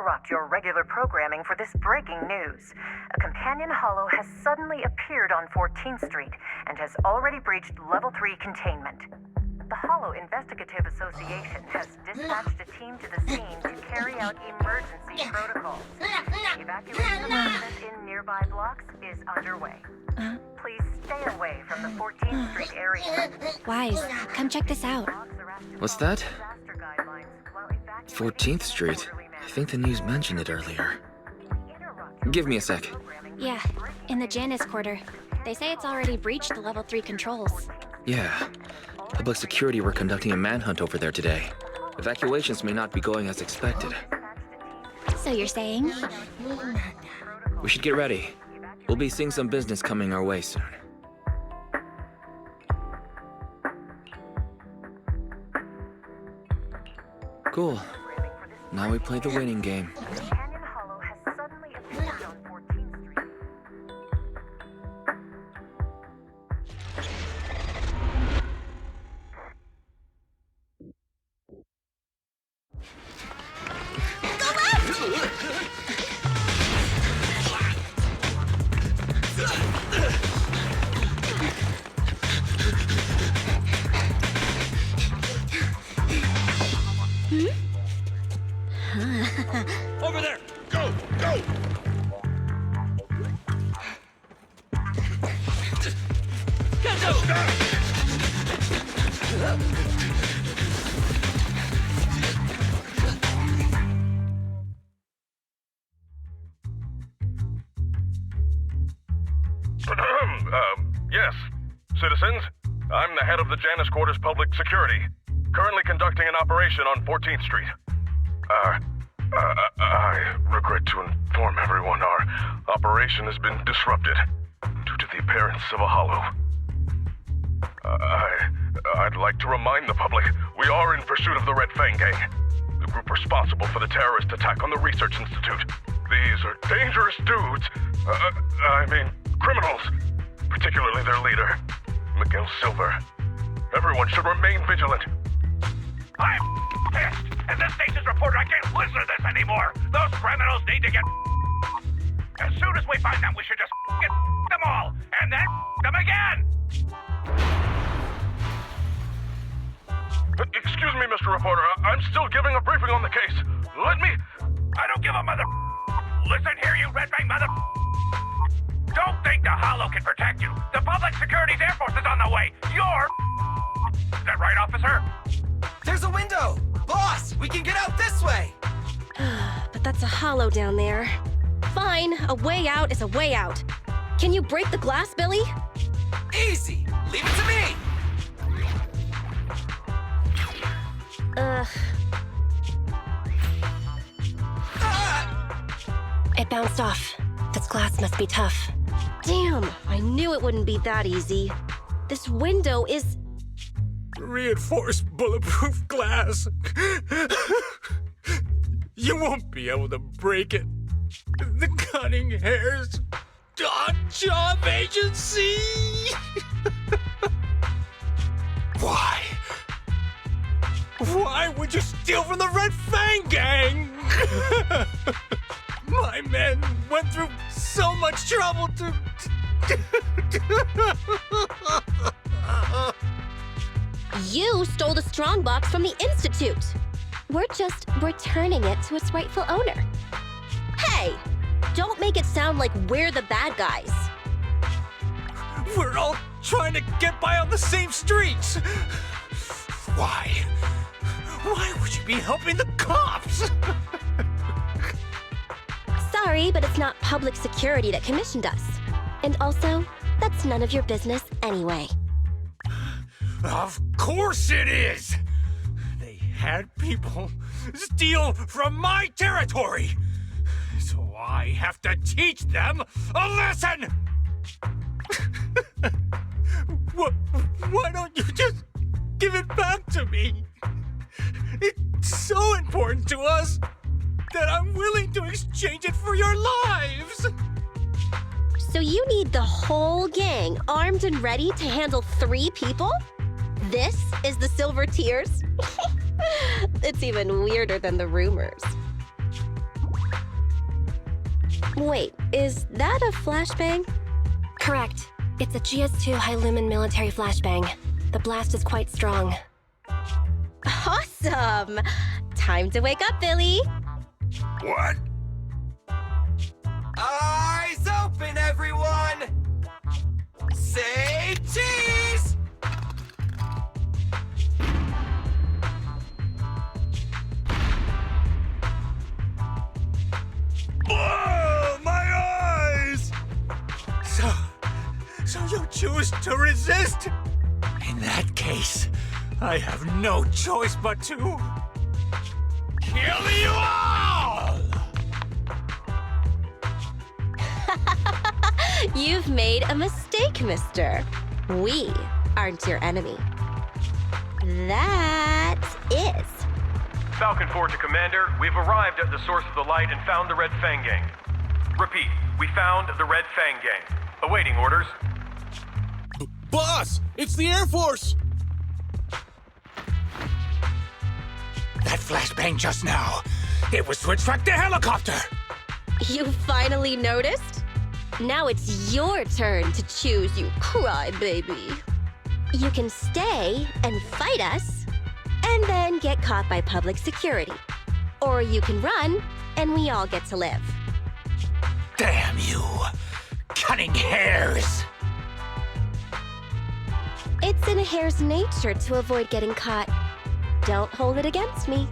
interrupt your regular programming for this breaking news. A companion Hollow has suddenly appeared on 14th Street and has already breached Level 3 containment. The Hollow Investigative Association has dispatched a team to the scene to carry out emergency protocols. Evacuation of residents in nearby blocks is underway. Please stay away from the 14th Street area. Wise, come check this out. What's that? 14th Street? I think the news mentioned it earlier. Give me a sec. Yeah, in the Janus quarter. They say it's already breached the Level 3 controls. Yeah. Public security were conducting a manhunt over there today. Evacuations may not be going as expected. So you're saying? We should get ready. We'll be seeing some business coming our way soon. Cool. Now we play the waiting game. Companion Hollow has suddenly appeared on 14th Street. Over there! Go! Go! Get up! Yes. Citizens, I'm the head of the Janus Quarters Public Security, currently conducting an operation on 14th Street. I regret to inform everyone our operation has been disrupted due to the appearance of a Hollow. I'd like to remind the public we are in pursuit of the Red Fang Gang, the group responsible for the terrorist attack on the Research Institute. These are dangerous dudes. Criminals. Particularly their leader, Miguel Silver. Everyone should remain vigilant. I'm pissed! As the station's reporter, I can't listen to this anymore! Those criminals need to get as soon as we find them, we should just get them all, and then them again! Excuse me, Mr. Reporter. I'm still giving a briefing on the case. Let me... I don't give a mother... Listen here, you Red Fang mother... Don't think the Hollow can protect you. The Public Security's Air Force is on the way. You're... Is that right, officer? There's a window! Boss, we can get out this way! But that's a Hollow down there. Fine, a way out is a way out. Can you break the glass, Billy? Easy! Leave it to me! It bounced off. This glass must be tough. Damn, I knew it wouldn't be that easy. This window is... Reinforced bulletproof glass. You won't be able to break it. The cunning hairs. Dot Job Agency. Why? Why would you steal from the Red Fang Gang? My men went through so much trouble to... You stole the strongbox from the Institute. We're just returning it to its rightful owner. Hey, don't make it sound like we're the bad guys. We're all trying to get by on the same streets. Why? Why would you be helping the cops? Sorry, but it's not public security that commissioned us. And also, that's none of your business anyway. Of course it is! They had people steal from my territory! So I have to teach them a lesson! Why don't you just give it back to me? It's so important to us that I'm willing to exchange it for your lives! So you need the whole gang armed and ready to handle 3 people? This is the Silver Tears? It's even weirder than the rumors. Wait, is that a flashbang? Correct. It's a GS2 high-lumen military flashbang. The blast is quite strong. Awesome! Time to wake up, Billy! What? Eyes open, everyone! Say cheese! Oh, my eyes! So you choose to resist? In that case, I have no choice but to kill you all! You've made a mistake, mister. We aren't your enemy. That is. Falcon 4 to Commander, we've arrived at the source of the light and found the Red Fang Gang. Repeat, we found the Red Fang Gang. Awaiting orders. Boss, it's the Air Force! That flashbang just now, it was to attract the helicopter! You finally noticed? Now it's your turn to choose, you crybaby. You can stay and fight us, and then get caught by public security. Or you can run, and we all get to live. Damn you! Cunning hares! It's in a hare's nature to avoid getting caught. Don't hold it against me.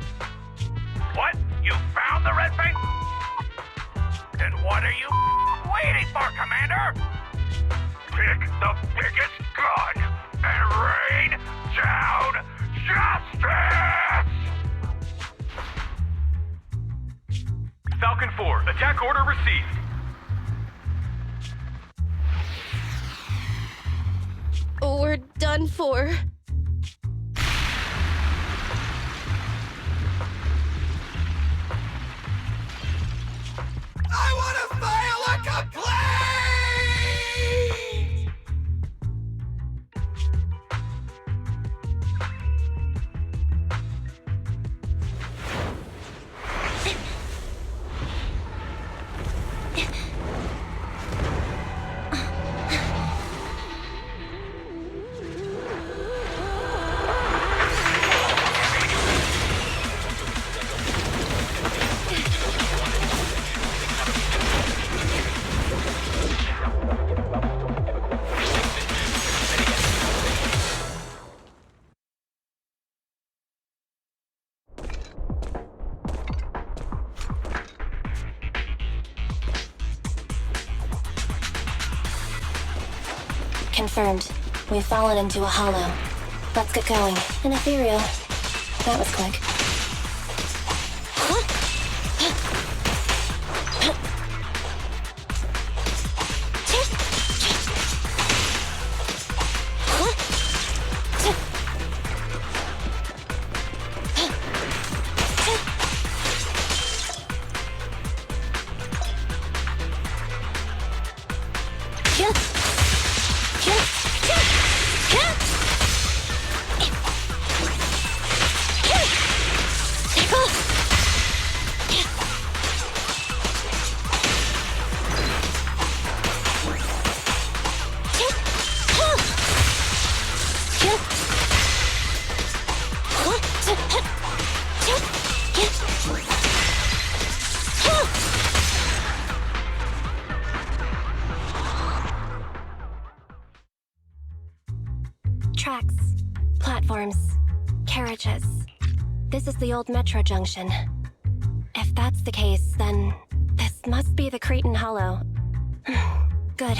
What? You found the Red Fang? Then what are you waiting for, Commander? Pick the biggest gun and rain down justice! Falcon 4, attack order received. We're done for. I want to file a complaint! Confirmed. We've fallen into a hollow. Let's get going. An ethereal. That was quick. Tracks, platforms, carriages. This is the old metro junction. If that's the case, then this must be the Cretan Hollow. Good.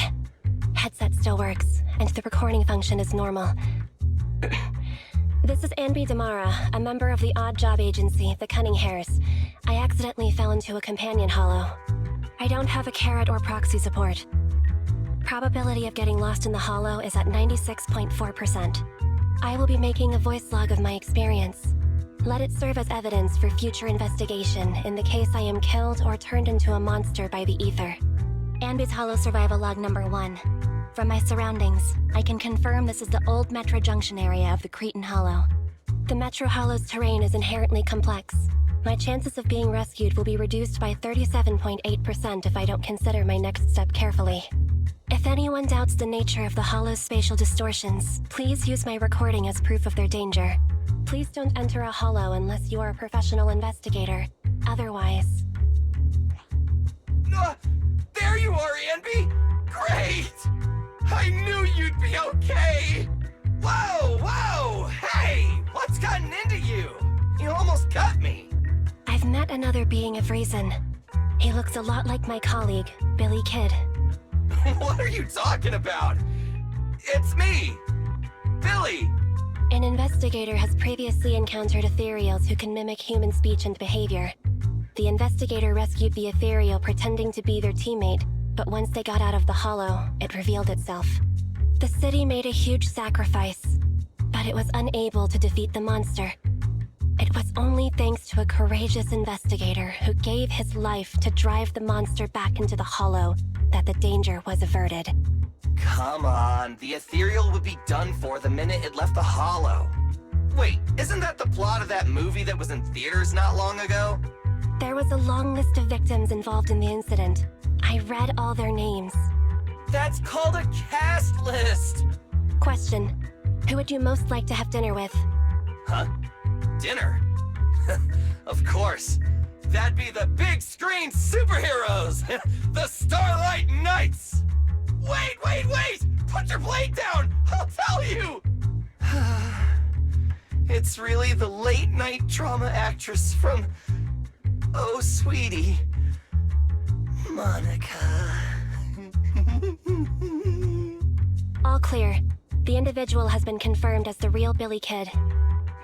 Headset still works, and the recording function is normal. This is Anby Damara, a member of the odd job agency, the Cunning Hares. I accidentally fell into a companion hollow. I don't have a carrot or proxy support. Probability of getting lost in the hollow is at 96.4%. I will be making a voice log of my experience. Let it serve as evidence for future investigation in the case I am killed or turned into a monster by the ether. Anby's Hollow Survival Log number 1. From my surroundings, I can confirm this is the old Metro Junction area of the Cretan Hollow. The Metro Hollow's terrain is inherently complex. My chances of being rescued will be reduced by 37.8% if I don't consider my next step carefully. If anyone doubts the nature of the Hollow's spatial distortions, please use my recording as proof of their danger. Please don't enter a Hollow unless you are a professional investigator. Otherwise... There you are, Anby! Great! I knew you'd be okay! Whoa, whoa! Hey! What's gotten into you? You almost got me! I've met another being of reason. He looks a lot like my colleague, Billy Kid. What are you talking about? It's me! Billy! An investigator has previously encountered ethereals who can mimic human speech and behavior. The investigator rescued the ethereal pretending to be their teammate, but once they got out of the Hollow, it revealed itself. The city made a huge sacrifice, but it was unable to defeat the monster. It was only thanks to a courageous investigator who gave his life to drive the monster back into the Hollow that the danger was averted. Come on, the ethereal would be done for the minute it left the Hollow. Wait, isn't that the plot of that movie that was in theaters not long ago? There was a long list of victims involved in the incident. I read all their names. That's called a cast list! Question: who would you most like to have dinner with? Huh? Dinner? Of course. That'd be the big screen superheroes! The Starlight Knights! Wait! Put your blade down! I'll tell you! It's really the late night drama actress from... Oh, sweetie. Monica. All clear. The individual has been confirmed as the real Billy Kid.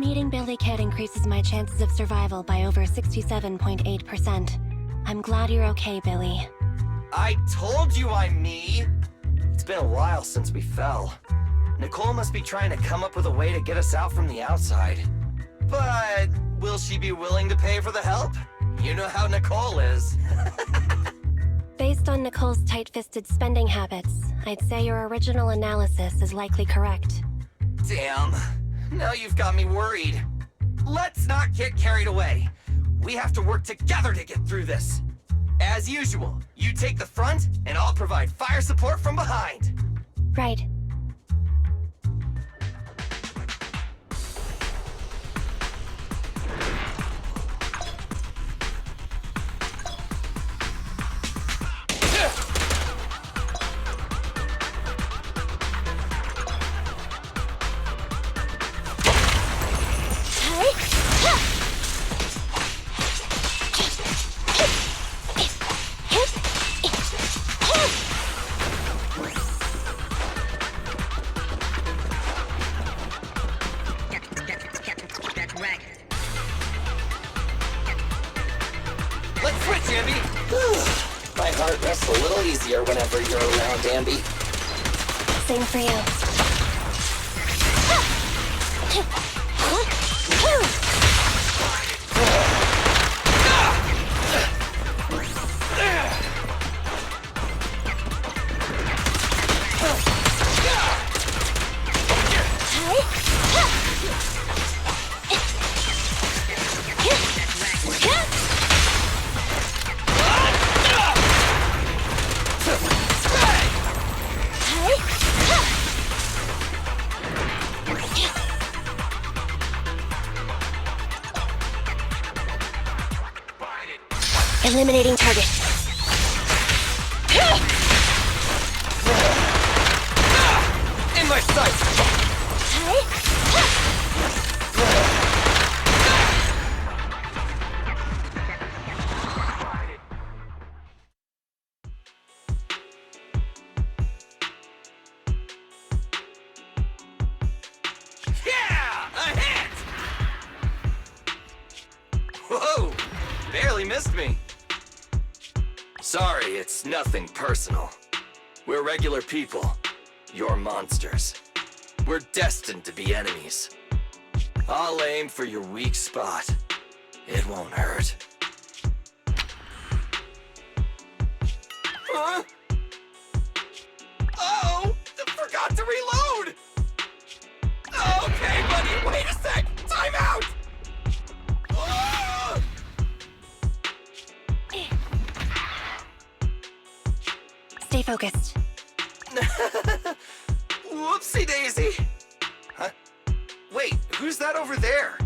Meeting Billy Kid increases my chances of survival by over 67.8%. I'm glad you're okay, Billy. I told you I'm me! It's been a while since we fell. Nicole must be trying to come up with a way to get us out from the outside. But will she be willing to pay for the help? You know how Nicole is. Based on Nicole's tight-fisted spending habits, I'd say your original analysis is likely correct. Damn. Now you've got me worried. Let's not get carried away. We have to work together to get through this. As usual, you take the front, and I'll provide fire support from behind. Right. Let's switch, Amby! My heart rests a little easier whenever you're around, Amby. Same for you. Eliminating target. In my sight! Yeah! A hit! Whoa! Barely missed me. Sorry, it's nothing personal. We're regular people. You're monsters. We're destined to be enemies. I'll aim for your weak spot. It won't hurt. Huh? Oh! Forgot to reload! Okay, buddy, wait a sec! Time out! Stay focused. Whoopsie daisy! Huh? Wait, who's that over there?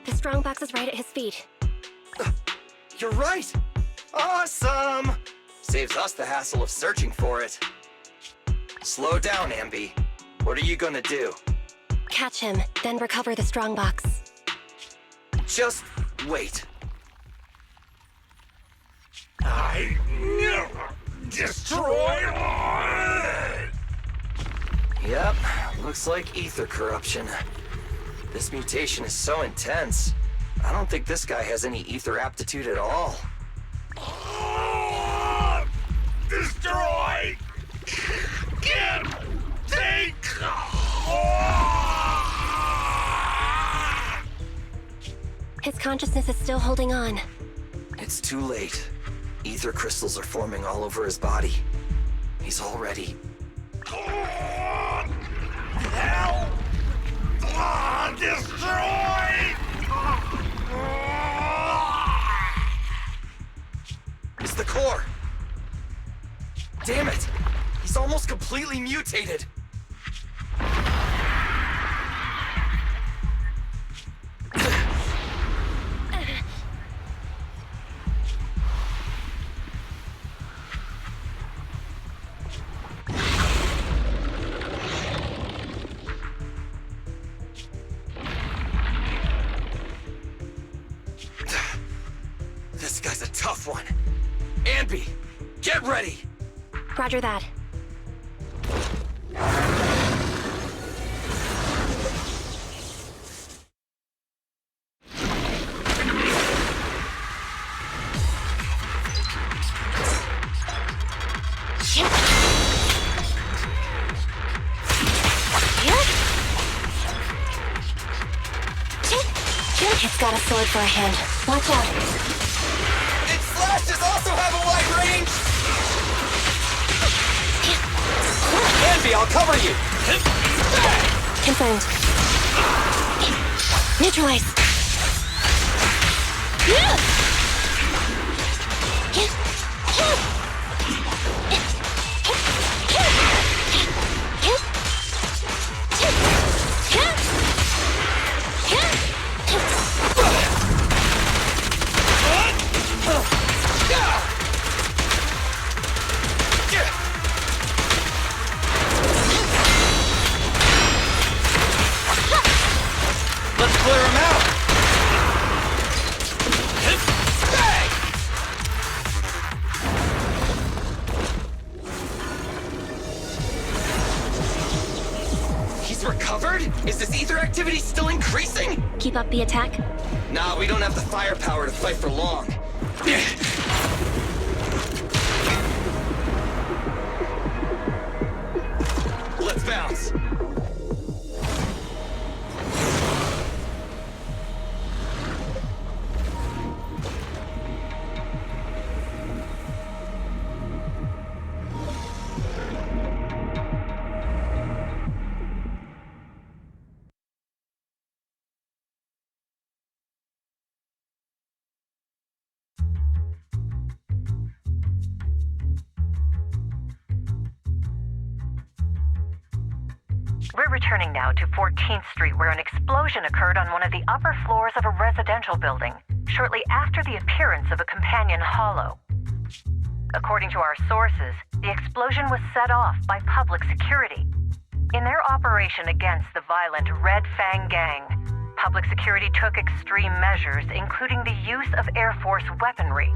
The strongbox is right at his feet. You're right! Awesome! Saves us the hassle of searching for it. Slow down, Ambi. What are you gonna do? Catch him, then recover the strongbox. Just wait. I never destroy it! Yep, looks like ether corruption. This mutation is so intense. I don't think this guy has any ether aptitude at all. Destroy! Get! Take! His consciousness is still holding on. It's too late. Ether crystals are forming all over his body. He's already... Hell! Destroy! It's the core! Damn it! He's almost completely mutated! This guy's a tough one. Ambi, get ready! Roger that. It's got a sword for a hand. Watch out. Its slashes also have a wide range! Ambi, I'll cover you! Confirmed. Neutralize. Let's clear him out! He's recovered? Is this ether activity still increasing? Keep up the attack. Nah, we don't have the firepower to fight for long. Let's bounce. We're returning now to 14th Street, where an explosion occurred on one of the upper floors of a residential building, shortly after the appearance of a companion hollow. According to our sources, the explosion was set off by public security. In their operation against the violent Red Fang Gang, public security took extreme measures, including the use of Air Force weaponry.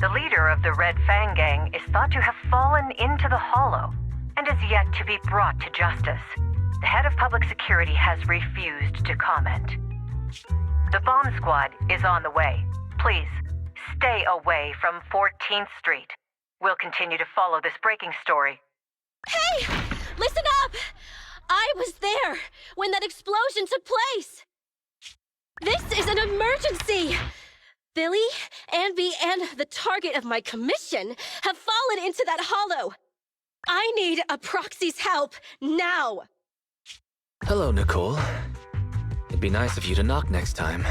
The leader of the Red Fang Gang is thought to have fallen into the hollow and is yet to be brought to justice. The head of public security has refused to comment. The bomb squad is on the way. Please, stay away from 14th Street. We'll continue to follow this breaking story. Hey! Listen up! I was there when that explosion took place! This is an emergency! Billy, Ambi, and the target of my commission have fallen into that hollow. I need a proxy's help now! Hello, Nicole. It'd be nice of you to knock next time.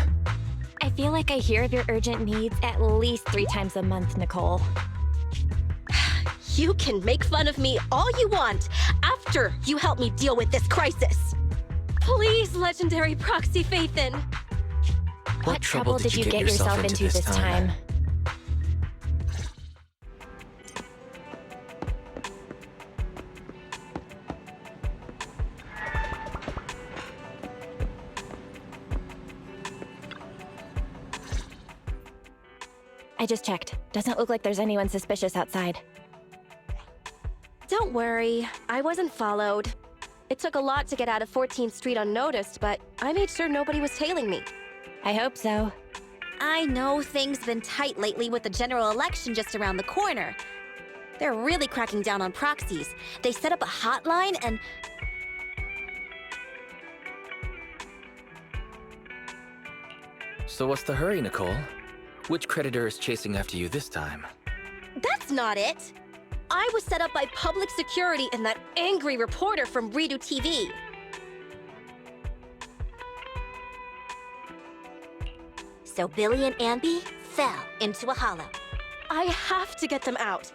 I feel like I hear of your urgent needs at least 3 times a month, Nicole. You can make fun of me all you want after you help me deal with this crisis. Please, legendary proxy Phaethon. What trouble did you get yourself into this time? I just checked. Doesn't look like there's anyone suspicious outside. Don't worry, I wasn't followed. It took a lot to get out of 14th Street unnoticed, but I made sure nobody was tailing me. I hope so. I know things been tight lately with the general election just around the corner. They're really cracking down on proxies. They set up a hotline and... So what's the hurry, Nicole? Which creditor is chasing after you this time? That's not it! I was set up by public security and that angry reporter from Redo TV. So Billy and Ambi fell into a hollow. I have to get them out.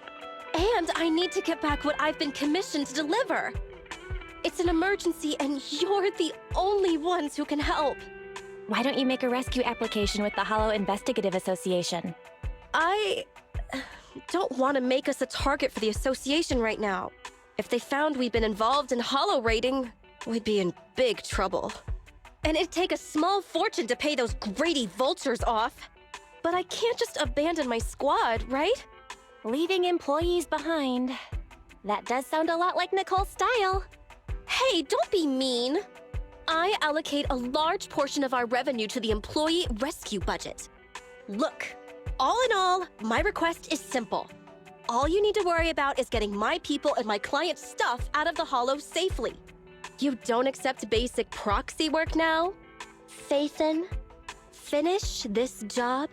And I need to get back what I've been commissioned to deliver. It's an emergency and you're the only ones who can help. Why don't you make a rescue application with the Hollow Investigative Association? I don't want to make us a target for the association right now. If they found we'd been involved in hollow raiding, we'd be in big trouble. And it'd take a small fortune to pay those greedy vultures off. But I can't just abandon my squad, right? Leaving employees behind. That does sound a lot like Nicole's style. Hey, don't be mean. I allocate a large portion of our revenue to the employee rescue budget. Look, all in all, my request is simple. All you need to worry about is getting my people and my clients' stuff out of the Hollow safely. You don't accept basic proxy work now? Phaethon, finish this job,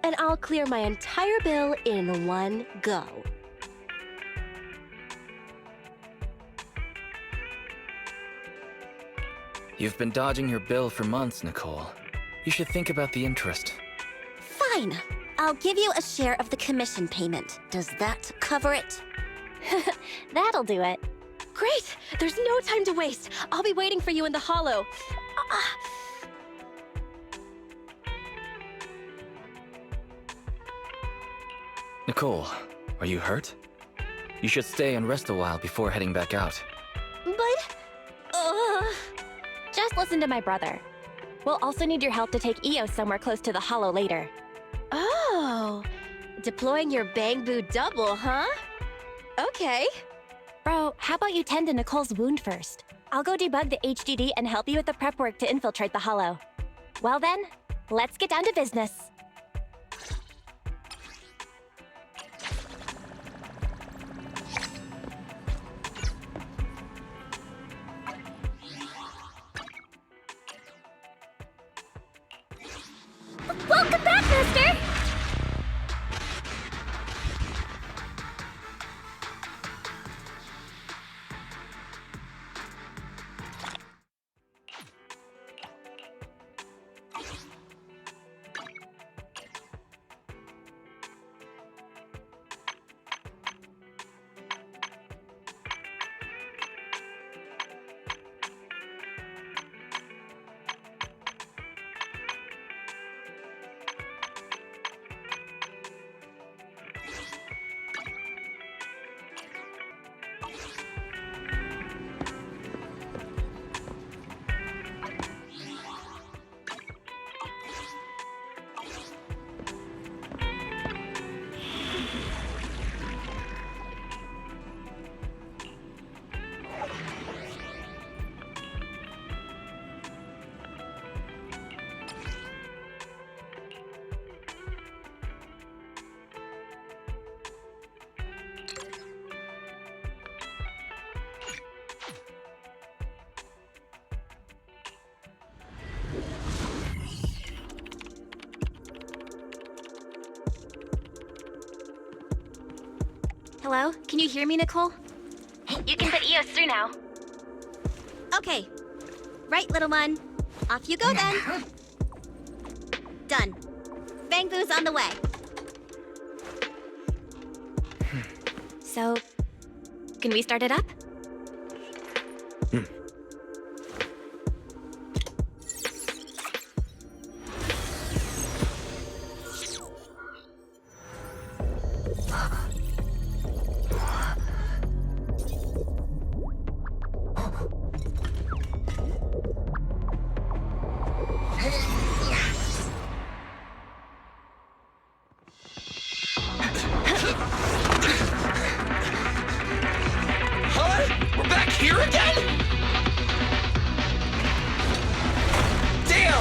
and I'll clear my entire bill in one go. You've been dodging your bill for months, Nicole. You should think about the interest. Fine. I'll give you a share of the commission payment. Does that cover it? That'll do it. Great! There's no time to waste. I'll be waiting for you in the Hollow. Nicole, are you hurt? You should stay and rest a while before heading back out. But... Just listen to my brother. We'll also need your help to take EOS somewhere close to the Hollow later. Oh, deploying your Bang Boo double, huh? Okay. Bro, how about you tend to Nicole's wound first? I'll go debug the HDD and help you with the prep work to infiltrate the Hollow. Well then, let's get down to business. Welcome back, mister! Hello? Can you hear me, Nicole? You can put EOS through now. Okay. Right, little one. Off you go then. Done. Fang Boo's on the way. So, can we start it up?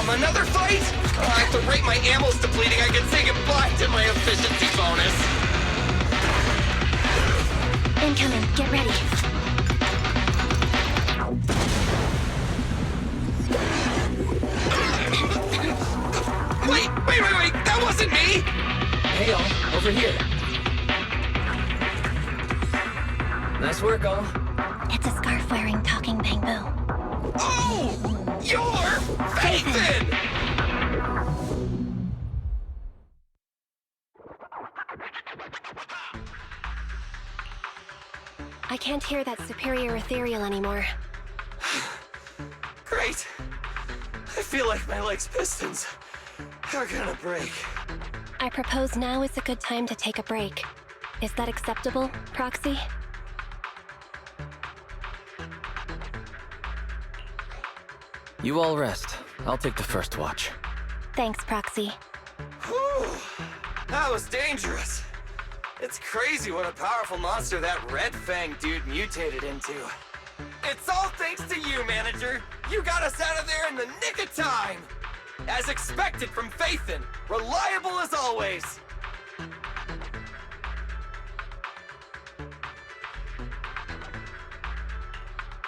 Another fight? At the rate my ammo's depleting, I can say goodbye to my efficiency bonus. Incoming, get ready. Wait, that wasn't me! Hey, all, over here. Nice work, all. It's a scarf-wearing talking bamboo. Oh! You're Phaethon! I can't hear that superior ethereal anymore. Great. I feel like my leg's pistons are gonna break. I propose now is a good time to take a break. Is that acceptable, Proxy? You all rest. I'll take the first watch. Thanks, Proxy. Whew. That was dangerous. It's crazy what a powerful monster that Red Fang dude mutated into. It's all thanks to you, Manager. You got us out of there in the nick of time. As expected from Phaethon, reliable as always.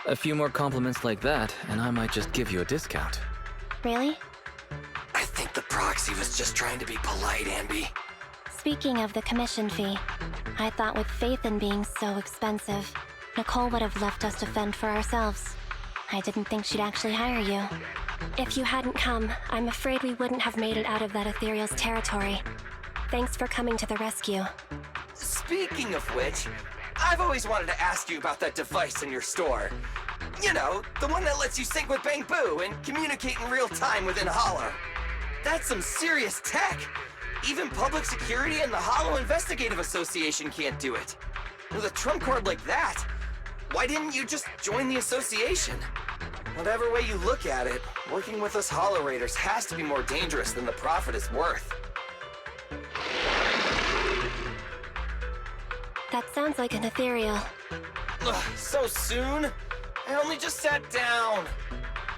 A few more compliments like that, and I might just give you a discount. Really? I think the Proxy was just trying to be polite, Ambi. Speaking of the commission fee, I thought with Phaethon being so expensive, Nicole would have left us to fend for ourselves. I didn't think she'd actually hire you. If you hadn't come, I'm afraid we wouldn't have made it out of that ethereal's territory. Thanks for coming to the rescue. Speaking of which, I've always wanted to ask you about that device in your store. You know, the one that lets you sync with Bang Boo and communicate in real time within Hollow. That's some serious tech. Even public security and the Hollow Investigative Association can't do it. With a trump card like that, why didn't you just join the association? Whatever way you look at it, working with us Hollow Raiders has to be more dangerous than the profit is worth. That sounds like an ethereal. Ugh, so soon? I only just sat down.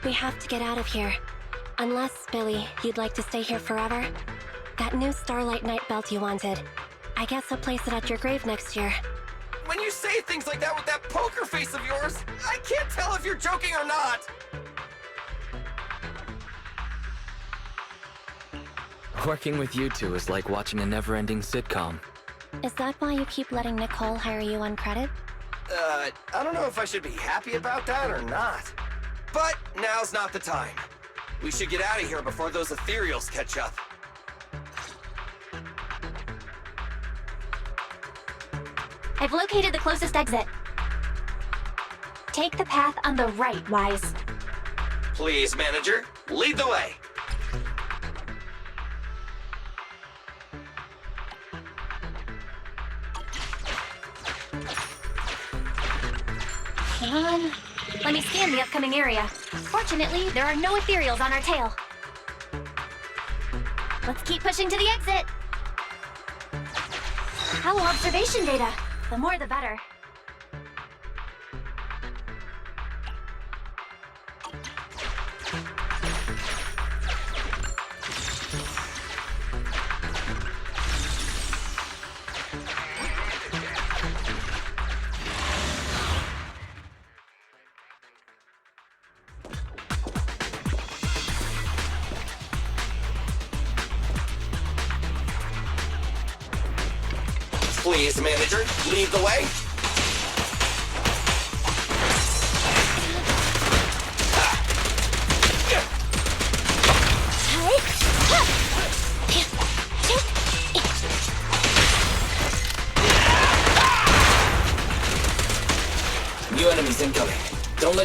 We have to get out of here. Unless, Billy, you'd like to stay here forever? That new Starlight Night belt you wanted. I guess I'll place it at your grave next year. When you say things like that with that poker face of yours, I can't tell if you're joking or not. Working with you two is like watching a never-ending sitcom. Is that why you keep letting Nicole hire you on credit? I don't know if I should be happy about that or not. But now's not the time. We should get out of here before those ethereals catch up. I've located the closest exit. Take the path on the right, Wise. Please, Manager, lead the way. Come on. Let me scan the upcoming area. Fortunately, there are no ethereals on our tail. Let's keep pushing to the exit. Hollow observation data. The more the better. Please, Manager, lead the way.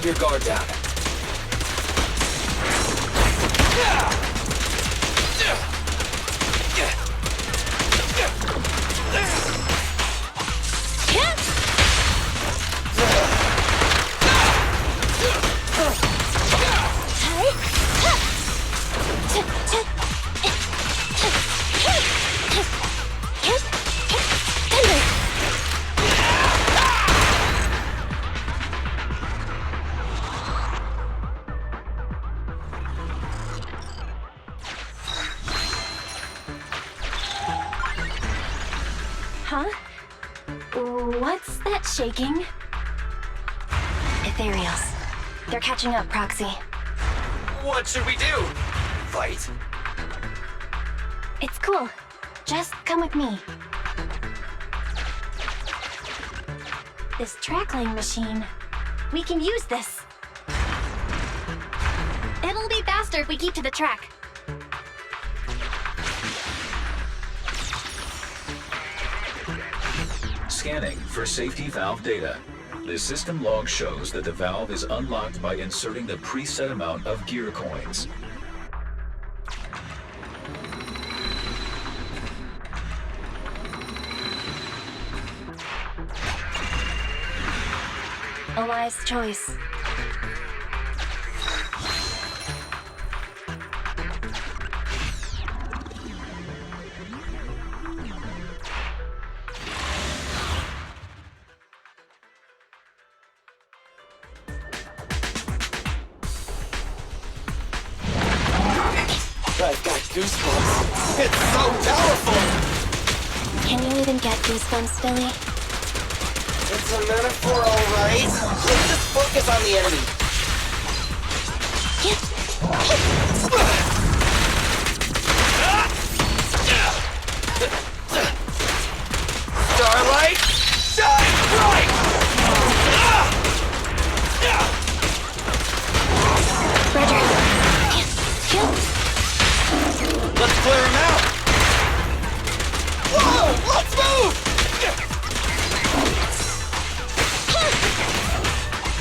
your guard down. Huh? What's that shaking? Ethereals. They're catching up, Proxy. What should we do? Fight? It's cool. Just come with me. This trackling machine. We can use this. It'll be faster if we keep to the track. Scanning for safety valve data. The system log shows that the valve is unlocked by inserting the preset amount of gear coins. A wise choice. I've got goosebumps. It's so powerful! Can you even get goosebumps, Billy? It's a metaphor, alright. Let's just focus on the enemy. Starlight, shine bright! Roger. Let's clear him out! Whoa! Let's move!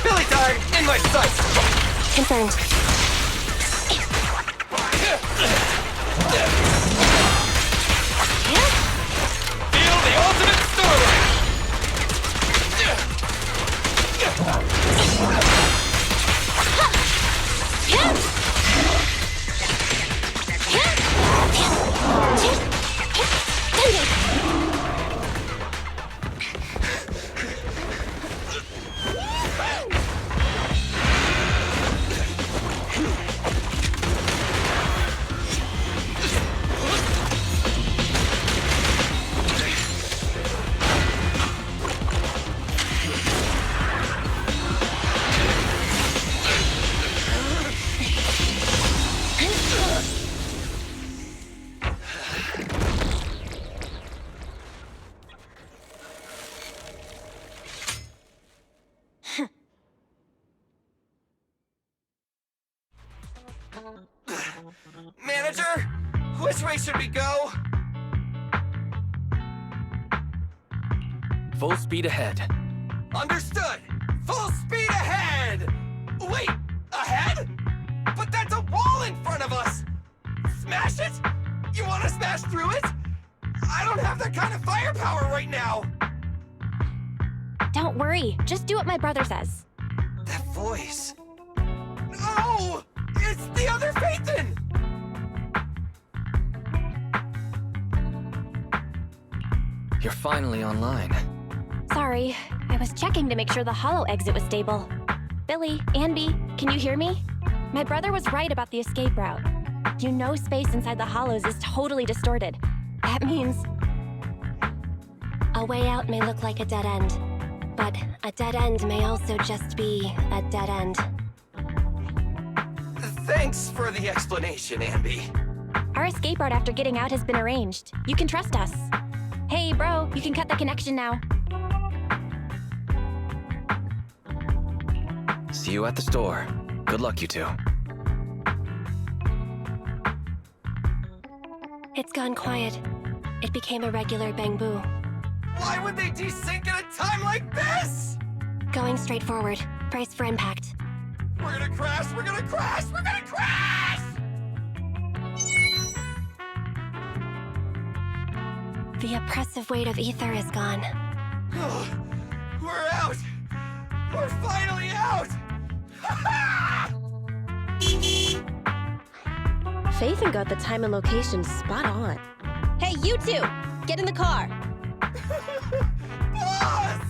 Billy time! In my sights! Confirmed. Feel the ultimate Starlight! Manager, which way should we go? Full speed ahead. Understood! Full speed ahead! Wait, ahead? But that's a wall in front of us! Smash it? You want to smash through it? I don't have that kind of firepower right now! Don't worry. Just do what my brother says. That voice... Oh! It's the other Phaethon! You're finally online. Sorry. I was checking to make sure the hollow exit was stable. Billy, Anby, can you hear me? My brother was right about the escape route. You know space inside the hollows is totally distorted. That means... A way out may look like a dead end, but a dead end may also just be a dead end. Thanks for the explanation, Anby. Our escape route after getting out has been arranged. You can trust us. Hey, bro, you can cut the connection now. See you at the store. Good luck, you two. It's gone quiet. It became a regular bang boo. Why would they desync at a time like this? Going straight forward. Brace for impact. We're gonna crash! We're gonna crash! We're gonna crash! The oppressive weight of ether is gone. Oh, we're out! We're finally out! Faithin got the time and location spot on. Hey, you two! Get in the car! Boss!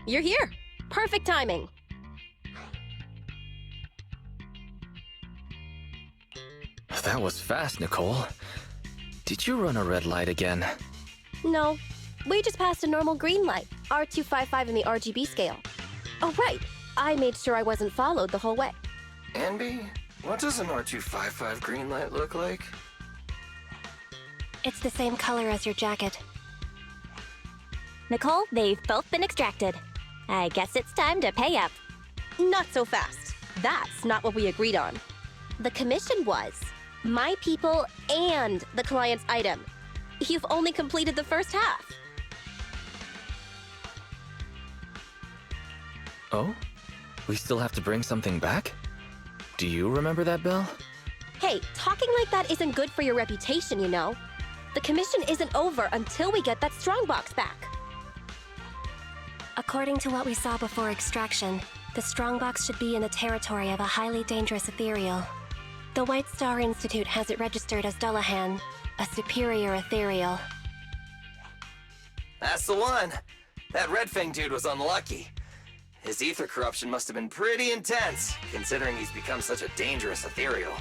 You're here! Perfect timing! That was fast, Nicole. Did you run a red light again? No, we just passed a normal green light, R255 in the RGB scale. Oh right, I made sure I wasn't followed the whole way. Anby, what does an R255 green light look like? It's the same color as your jacket. Nicole, they've both been extracted. I guess it's time to pay up. Not so fast. That's not what we agreed on. The commission was my people and the client's item. You've only completed the first half. Oh? We still have to bring something back? Do you remember that, Belle? Hey, talking like that isn't good for your reputation, you know. The commission isn't over until we get that strongbox back. According to what we saw before extraction, the strongbox should be in the territory of a highly dangerous ethereal. The White Star Institute has it registered as Dullahan, a superior ethereal. That's the one. That Red Fang dude was unlucky. His ether corruption must have been pretty intense, considering he's become such a dangerous ethereal.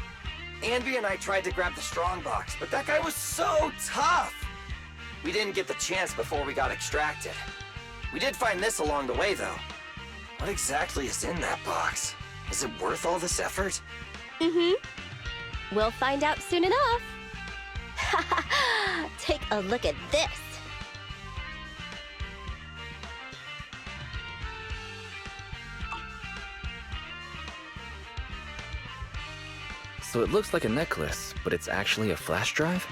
Anby and I tried to grab the strongbox, but that guy was so tough! We didn't get the chance before we got extracted. We did find this along the way, though. What exactly is in that box? Is it worth all this effort? We'll find out soon enough. Take a look at this. So it looks like a necklace, but it's actually a flash drive?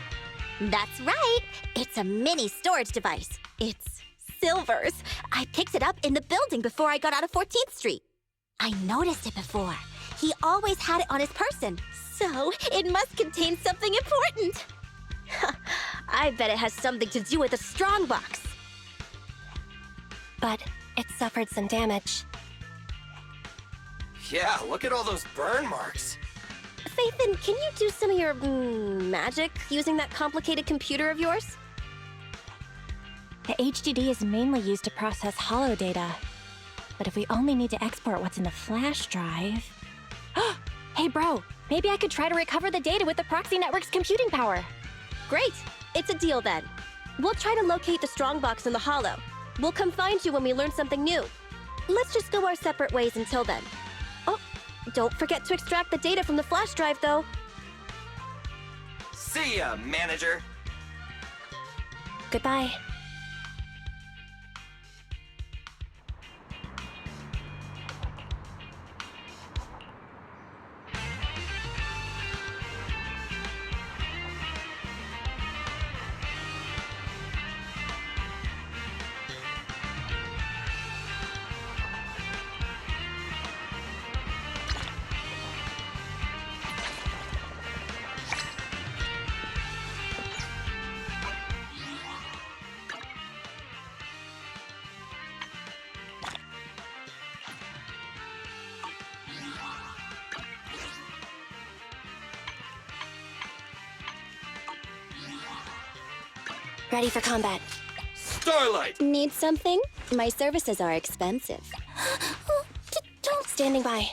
That's right. It's a mini storage device. It's Silver's. I picked it up in the building before I got out of 14th Street. I noticed it before. He always had it on his person, so it must contain something important. I bet it has something to do with the strongbox. But it suffered some damage. Yeah, look at all those burn marks. Faithin, can you do some of your magic using that complicated computer of yours? The HDD is mainly used to process holo data. But if we only need to export what's in the flash drive... Hey bro, maybe I could try to recover the data with the proxy network's computing power. Great! It's a deal then. We'll try to locate the strongbox in the holo. We'll come find you when we learn something new. Let's just go our separate ways until then. Oh, don't forget to extract the data from the flash drive, though. See ya, manager. Goodbye. Ready for combat. Starlight! Need something? My services are expensive. Don't. Standing by.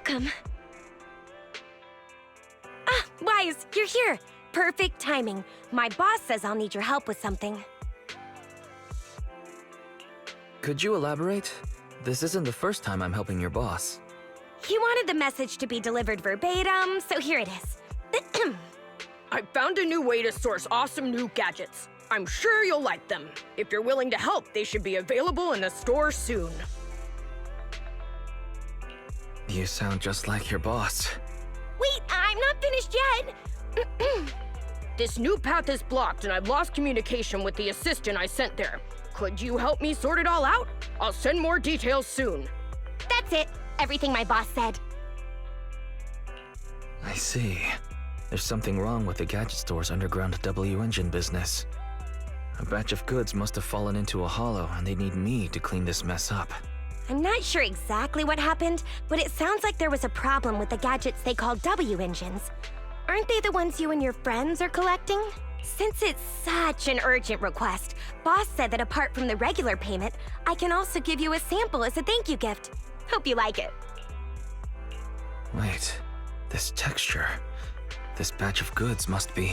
welcome. Ah, Wise, you're here. Perfect timing. My boss says I'll need your help with something. Could you elaborate? This isn't the first time I'm helping your boss. He wanted the message to be delivered verbatim, so here it is. I found a new way to source awesome new gadgets. I'm sure you'll like them. If you're willing to help, they should be available in the store soon. You sound just like your boss. Wait, I'm not finished yet. This new path is blocked and I've lost communication with the assistant I sent there. Could you help me sort it all out? I'll send more details soon. That's it. Everything my boss said. I see. There's something wrong with the gadget store's underground W engine business. A batch of goods must have fallen into a hollow, and they need me to clean this mess up. I'm not sure exactly what happened, but it sounds like there was a problem with the gadgets they call W engines. Aren't they the ones you and your friends are collecting? Since it's such an urgent request, Boss said that apart from the regular payment, I can also give you a sample as a thank you gift. Hope you like it. Wait, this texture. This batch of goods must be...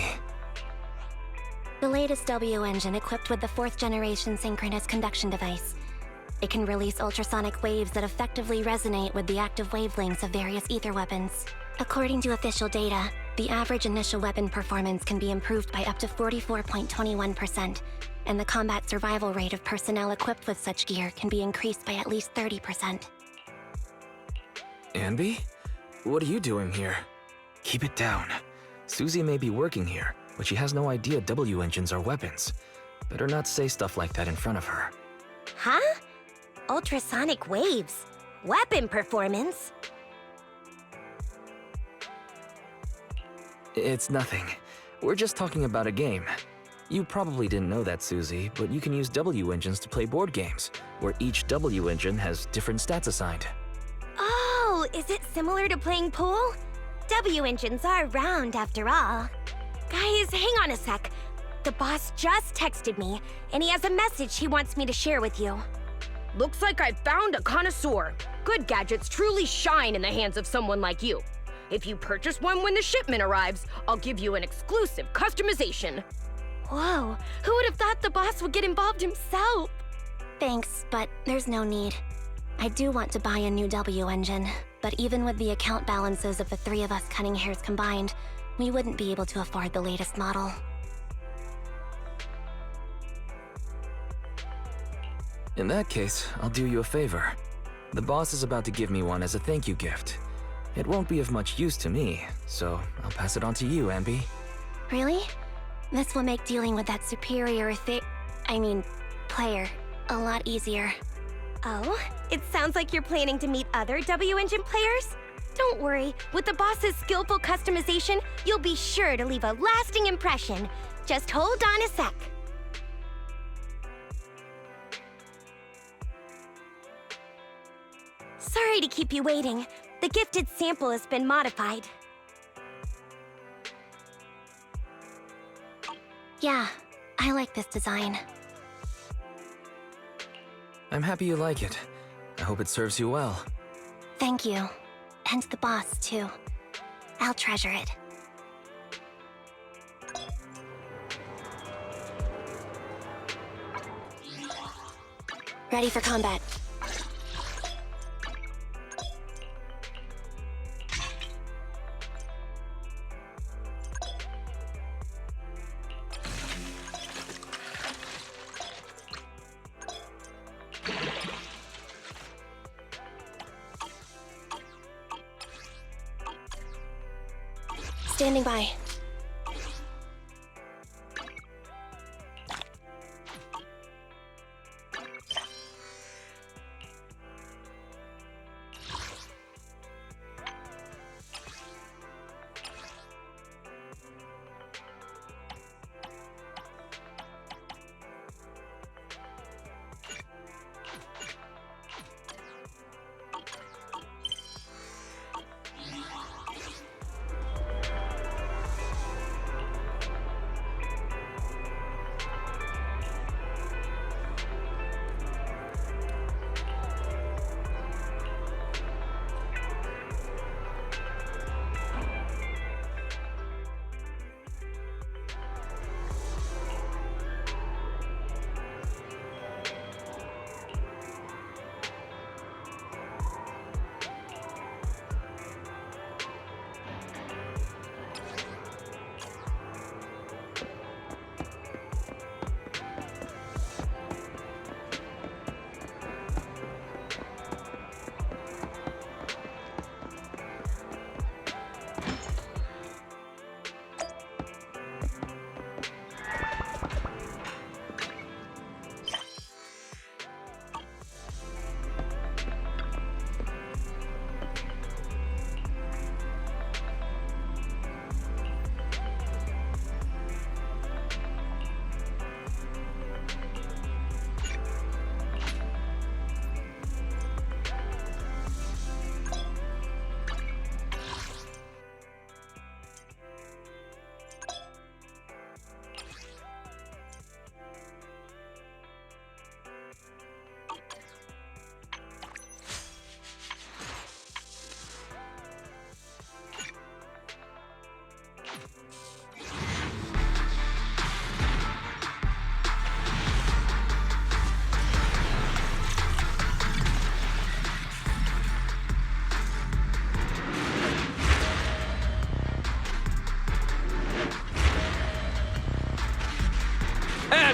The latest W engine equipped with the 4th generation synchronous conduction device. It can release ultrasonic waves that effectively resonate with the active wavelengths of various ether weapons. According to official data, the average initial weapon performance can be improved by up to 44.21%, and the combat survival rate of personnel equipped with such gear can be increased by at least 30%. Anby? What are you doing here? Keep it down. Susie may be working here, but she has no idea W engines are weapons. Better not say stuff like that in front of her. Huh? Ultrasonic waves? Weapon performance? It's nothing. We're just talking about a game. You probably didn't know that, Susie, but you can use W engines to play board games, where each W engine has different stats assigned. Oh, is it similar to playing pool? W engines are round after all. Guys, hang on a sec. The boss just texted me, and he has a message he wants me to share with you. Looks like I've found a connoisseur. Good gadgets truly shine in the hands of someone like you. If you purchase one when the shipment arrives, I'll give you an exclusive customization. Whoa, who would have thought the boss would get involved himself? Thanks, but there's no need. I do want to buy a new W engine, but even with the account balances of the 3 of us cunning hairs combined, we wouldn't be able to afford the latest model. In that case, I'll do you a favor. The boss is about to give me one as a thank you gift. It won't be of much use to me, so I'll pass it on to you, Anby. Really? This will make dealing with that superior player a lot easier. Oh, it sounds like you're planning to meet other W engine players? Don't worry, with the boss's skillful customization, you'll be sure to leave a lasting impression. Just hold on a sec. Sorry to keep you waiting. The gifted sample has been modified. Yeah, I like this design. I'm happy you like it. I hope it serves you well. Thank you. And the boss, too. I'll treasure it. Ready for combat. Standing by.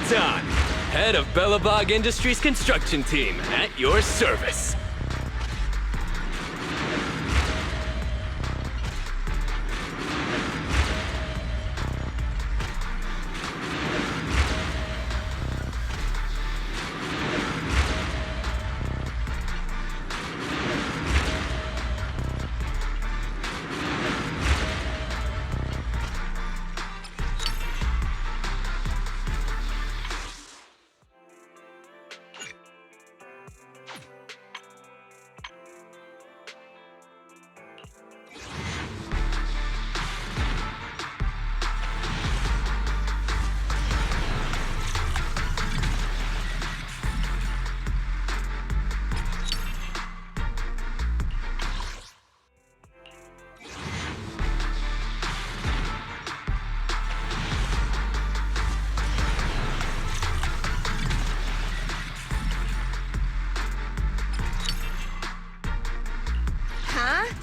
Zan, head of Bellabog Industries construction team, at your service.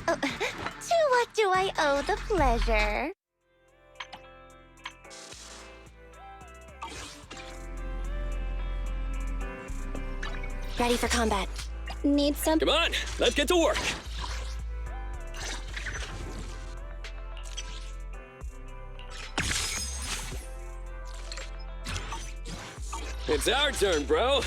To what do I owe the pleasure? Ready for combat. Need some. Come on, let's get to work. It's our turn, bro.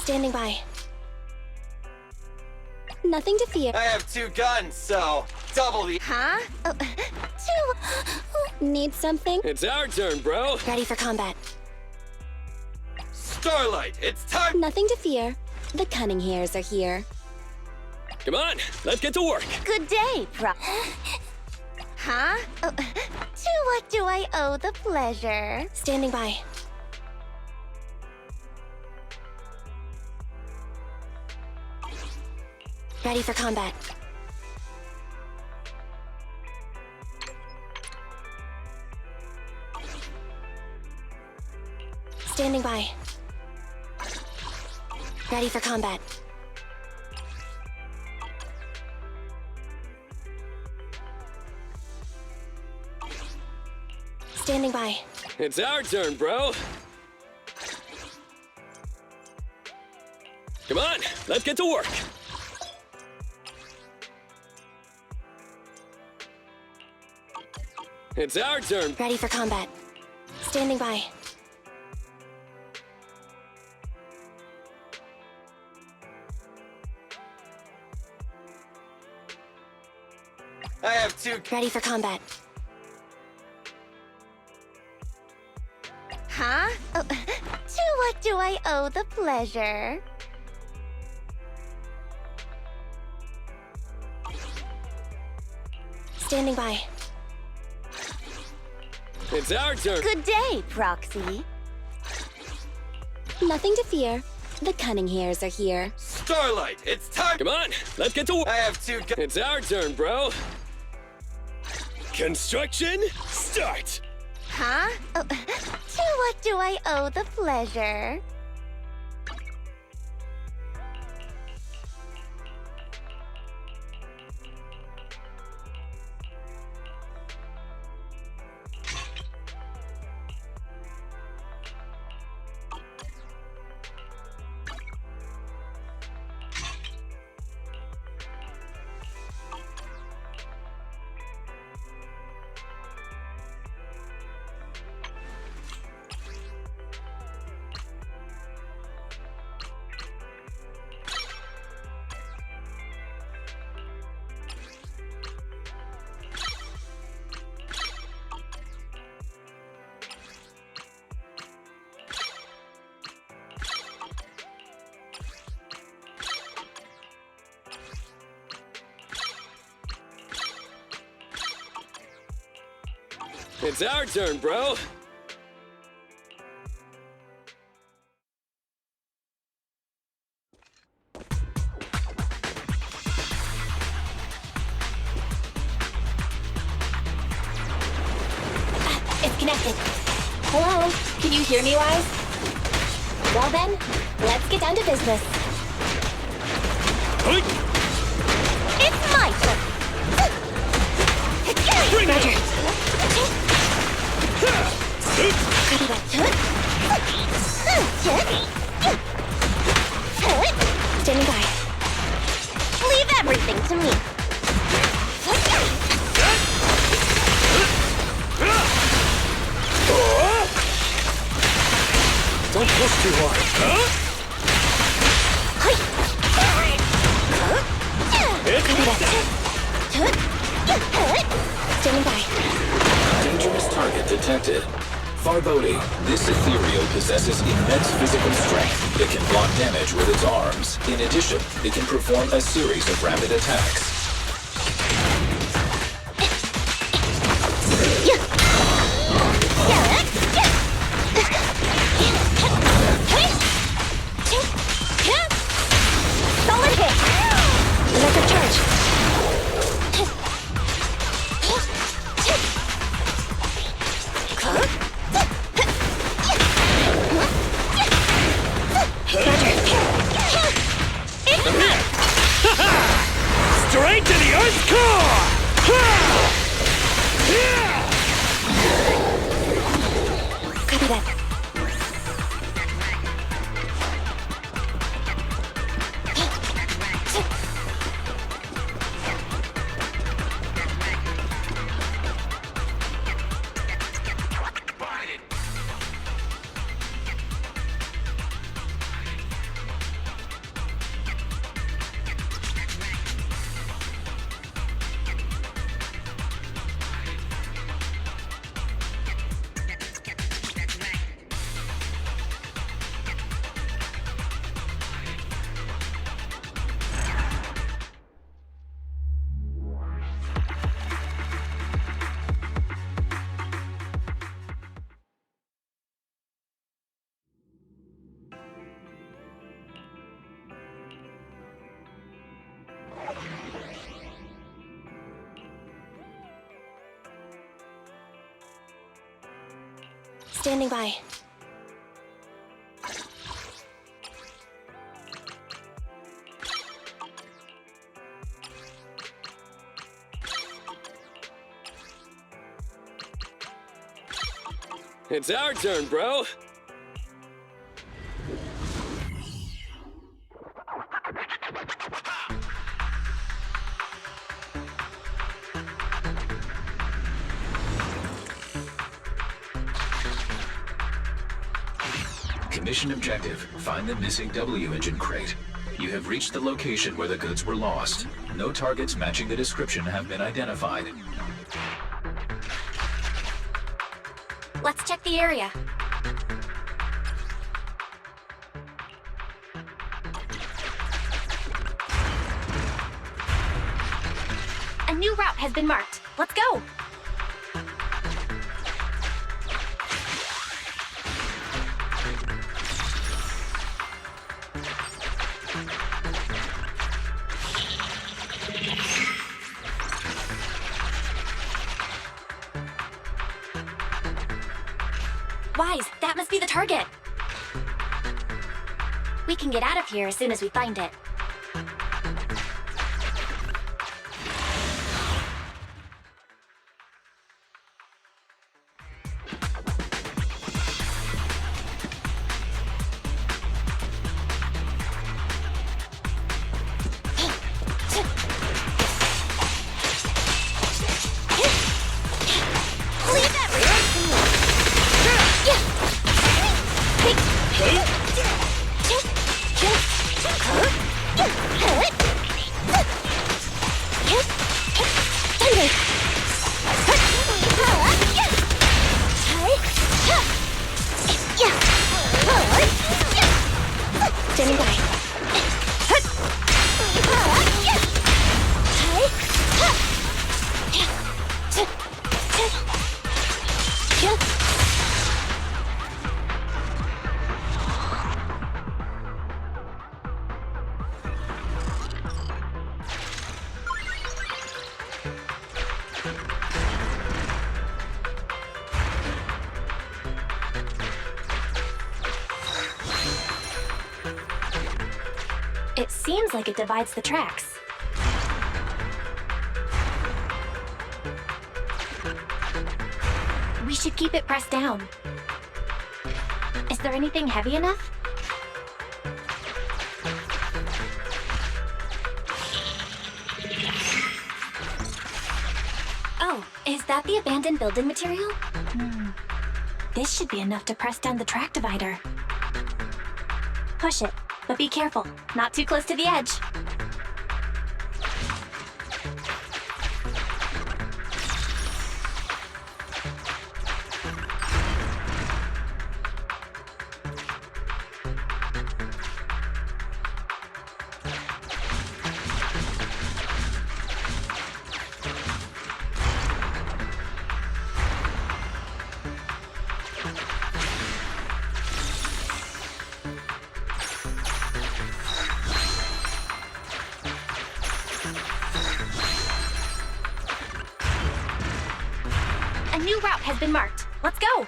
Standing by. Nothing to fear. I have 2 guns, so double the. Huh? Need something? It's our turn, bro. Ready for combat. Starlight, it's time. Nothing to fear. The cunning hairs are here. Come on, let's get to work. Good day, Huh? To what do I owe the pleasure? Standing by. Ready for combat. Standing by. Ready for combat. Standing by. It's our turn, bro. Come on, let's get to work. It's our turn. Ready for combat. Standing by. I have 2. Ready for combat. Huh? To what do I owe the pleasure? Standing by. It's our turn. Good day, Proxy. Nothing to fear. The cunning hairs are here. Starlight, it's time. Come on, let's get to work. I have 2 guns. It's our turn, bro. Construction, start. Huh? To what do I owe the pleasure? It's our turn, bro. It's connected. Hello? Can you hear me, Wise? Well then, let's get down to business. It's my turn! Roger. Standing by. Leave everything to me. Don't push too hard. Standing by. Dangerous target detected. Farbodi, this ethereal possesses immense physical strength. It can block damage with its arms. In addition, it can perform a series of rapid attacks. Solid hit! Electric charge. Straight to the Earth's core! Copy that. Standing by. It's our turn, bro. Mission objective, find the missing W engine crate. You have reached the location where the goods were lost. No targets matching the description have been identified. Let's check the area. A new route has been marked. Let's go! Wise, that must be the target. We can get out of here as soon as we find it. seems like it divides the tracks. We should keep it pressed down. Is there anything heavy enough? Oh, is that the abandoned building material? This should be enough to press down the track divider. Push it, but be careful. Not too close to the edge. A new route has been marked. Let's go!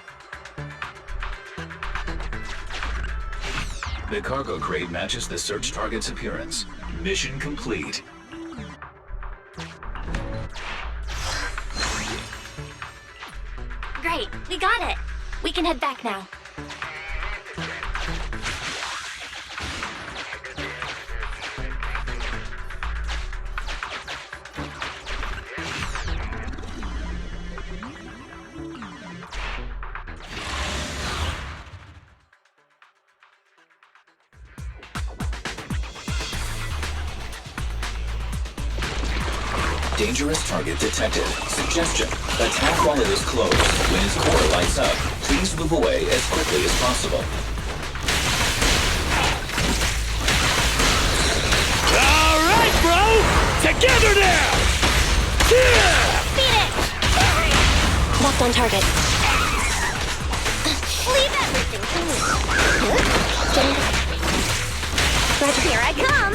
The cargo crate matches the search target's appearance. Mission complete. Great, we got it! We can head back now. Dangerous target detected. Suggestion: attack while it is close. When its core lights up, please move away as quickly as possible. All right, bro! Together now! Beat it! Locked on target. Leave everything to me. Roger. Here I come.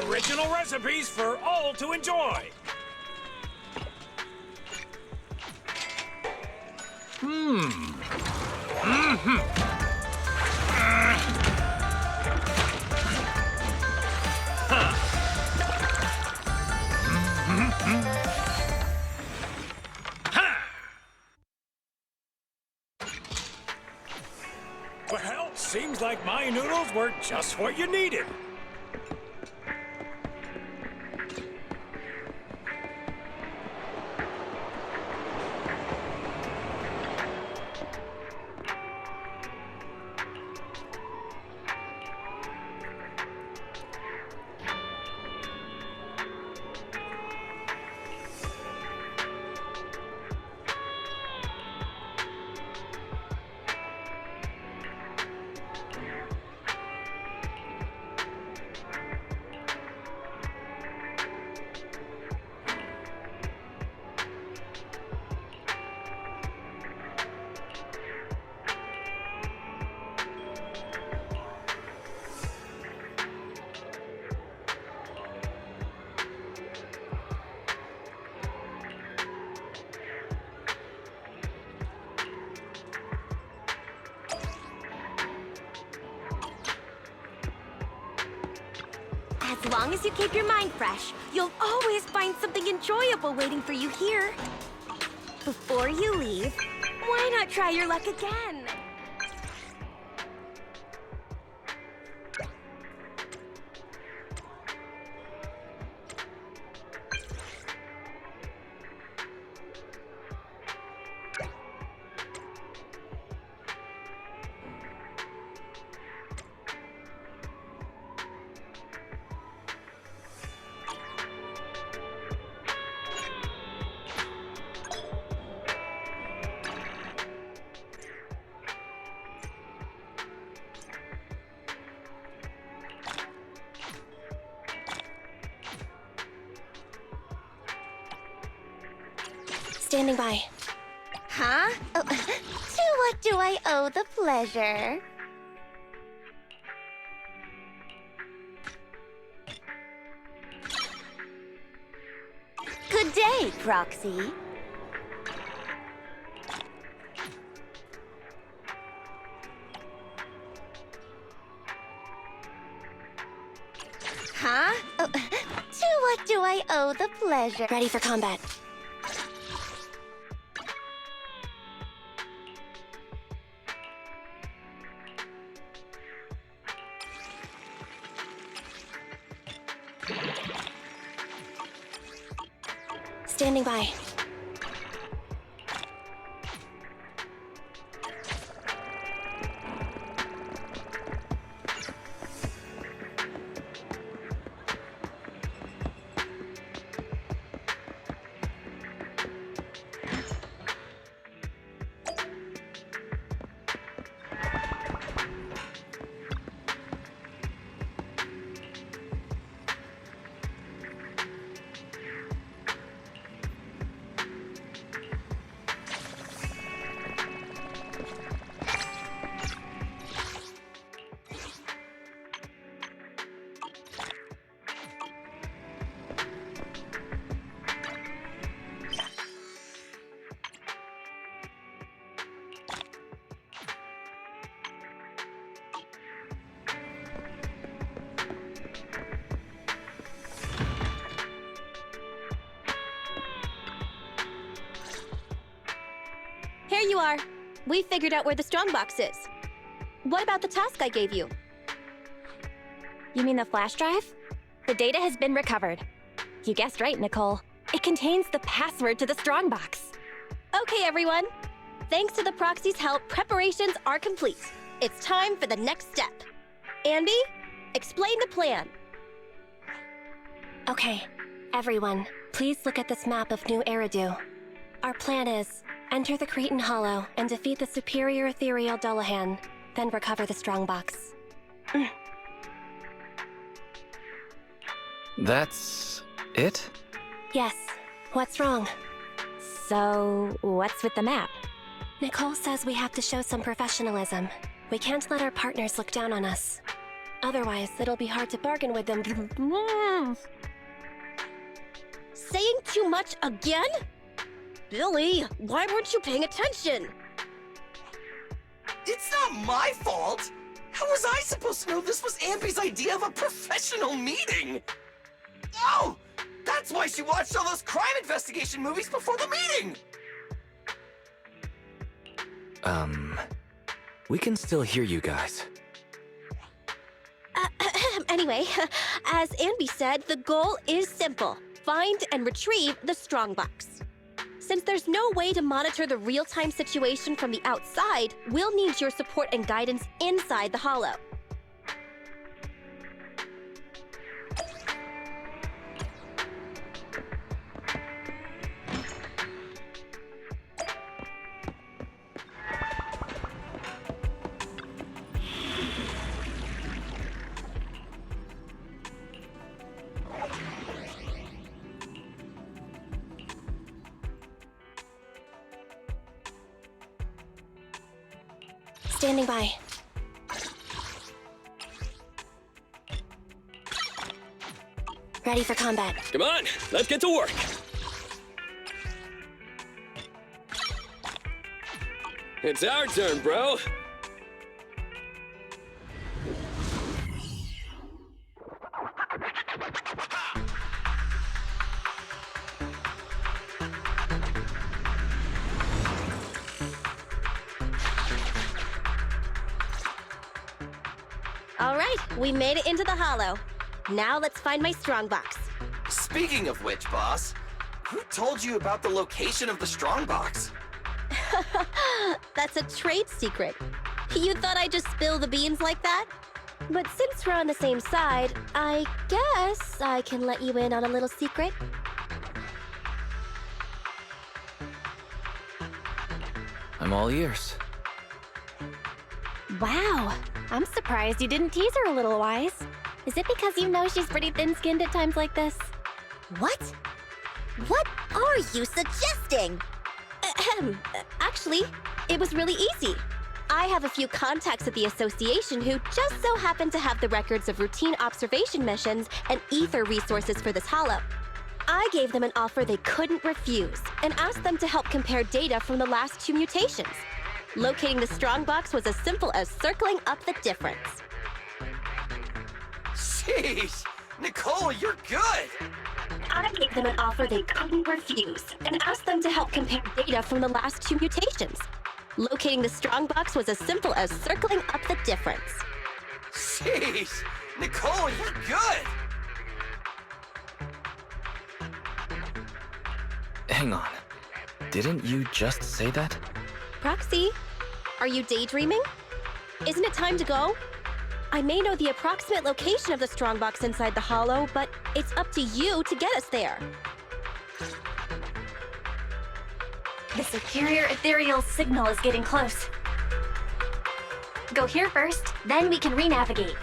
Original recipes for all to enjoy. Well, seems like my noodles were just what you needed. long as you keep your mind fresh, you'll always find something enjoyable waiting for you here. Before you leave, why not try your luck again? Standing by. Huh? Oh, to what do I owe the pleasure? Good day, Proxy. Huh? Oh, to what do I owe the pleasure? Ready for combat. Standing by. Here you are. We figured out where the strongbox is. What about the task I gave you? You mean the flash drive? The data has been recovered. You guessed right, Nicole. It contains the password to the strongbox. Okay, everyone. Thanks to the proxy's help, preparations are complete. It's time for the next step. Andy, explain the plan. Okay, everyone, please look at this map of New Eridu. Our plan is enter the Cretan Hollow and defeat the superior ethereal Dullahan, then recover the strongbox. That's it? Yes. What's wrong? So, what's with the map? Nicole says we have to show some professionalism. We can't let our partners look down on us. Otherwise, it'll be hard to bargain with them. Saying too much again? Billy, why weren't you paying attention? It's not my fault! How was I supposed to know this was Amby's idea of a professional meeting? Oh! That's why she watched all those crime investigation movies before the meeting! We can still hear you guys. Anyway, as Amby said, the goal is simple. Find and retrieve the strongbox. Since there's no way to monitor the real-time situation from the outside, we'll need your support and guidance inside the Hollow. Standing by. Ready for combat. Come on, let's get to work. It's our turn, bro. All right, we made it into the hollow. Now let's find my strongbox. Speaking of which, boss, who told you about the location of the strongbox? That's a trade secret. You thought I'd just spill the beans like that? But since we're on the same side, I guess I can let you in on a little secret. I'm all ears. Wow, I'm surprised you didn't tease her a little, Wise. Is it because you know she's pretty thin-skinned at times like this? What? What are you suggesting? Ahem. Actually, it was really easy. I have a few contacts at the association who just so happen to have the records of routine observation missions and ether resources for this hollow. I gave them an offer they couldn't refuse and asked them to help compare data from the last 2 mutations. Locating the strongbox was as simple as circling up the difference. Jeez, Nicole, you're good! I gave them an offer they couldn't refuse and asked them to help compare data from the last 2 mutations. Locating the strongbox was as simple as circling up the difference. Jeez, Nicole, you're good! Hang on. Didn't you just say that? Proxy, are you daydreaming? Isn't it time to go? I may know the approximate location of the strongbox inside the hollow, but it's up to you to get us there. The superior ethereal signal is getting close. Go here first, then we can re-navigate.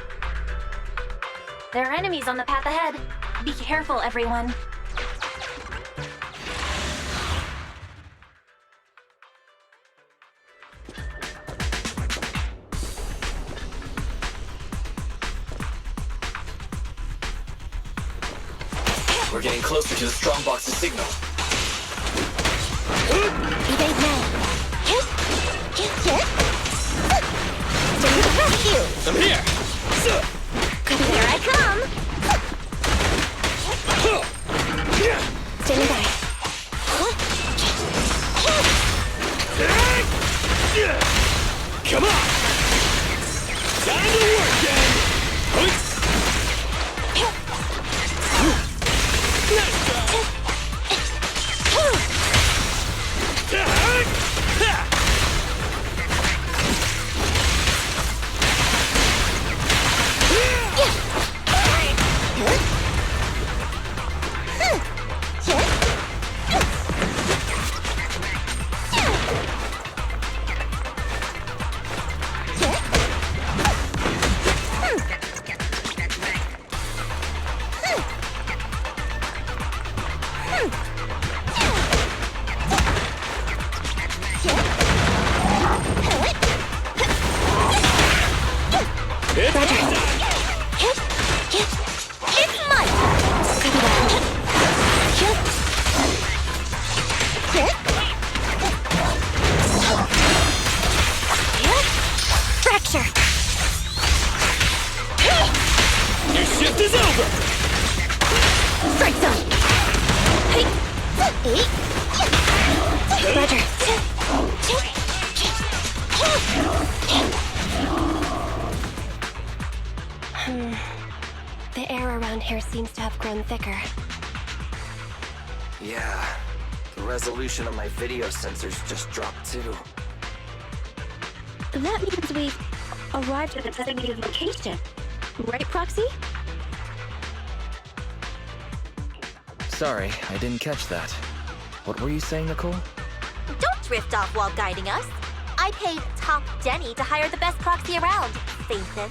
There are enemies on the path ahead. Be careful, everyone. We're getting closer to the strongbox's signal. Evade now. Hit. To the rescue. I'm here! Here I come. Standing by. Come on! Time to work, gang! Nice try! Your shift is over! Strike zone. Roger. The air around here seems to have grown thicker. Yeah, the resolution of my video sensors just dropped too. That means we've arrived at a designated location. Right, Proxy? Sorry, I didn't catch that. What were you saying, Nicole? Don't drift off while guiding us. I paid Top Denny to hire the best proxy around, Phaethon.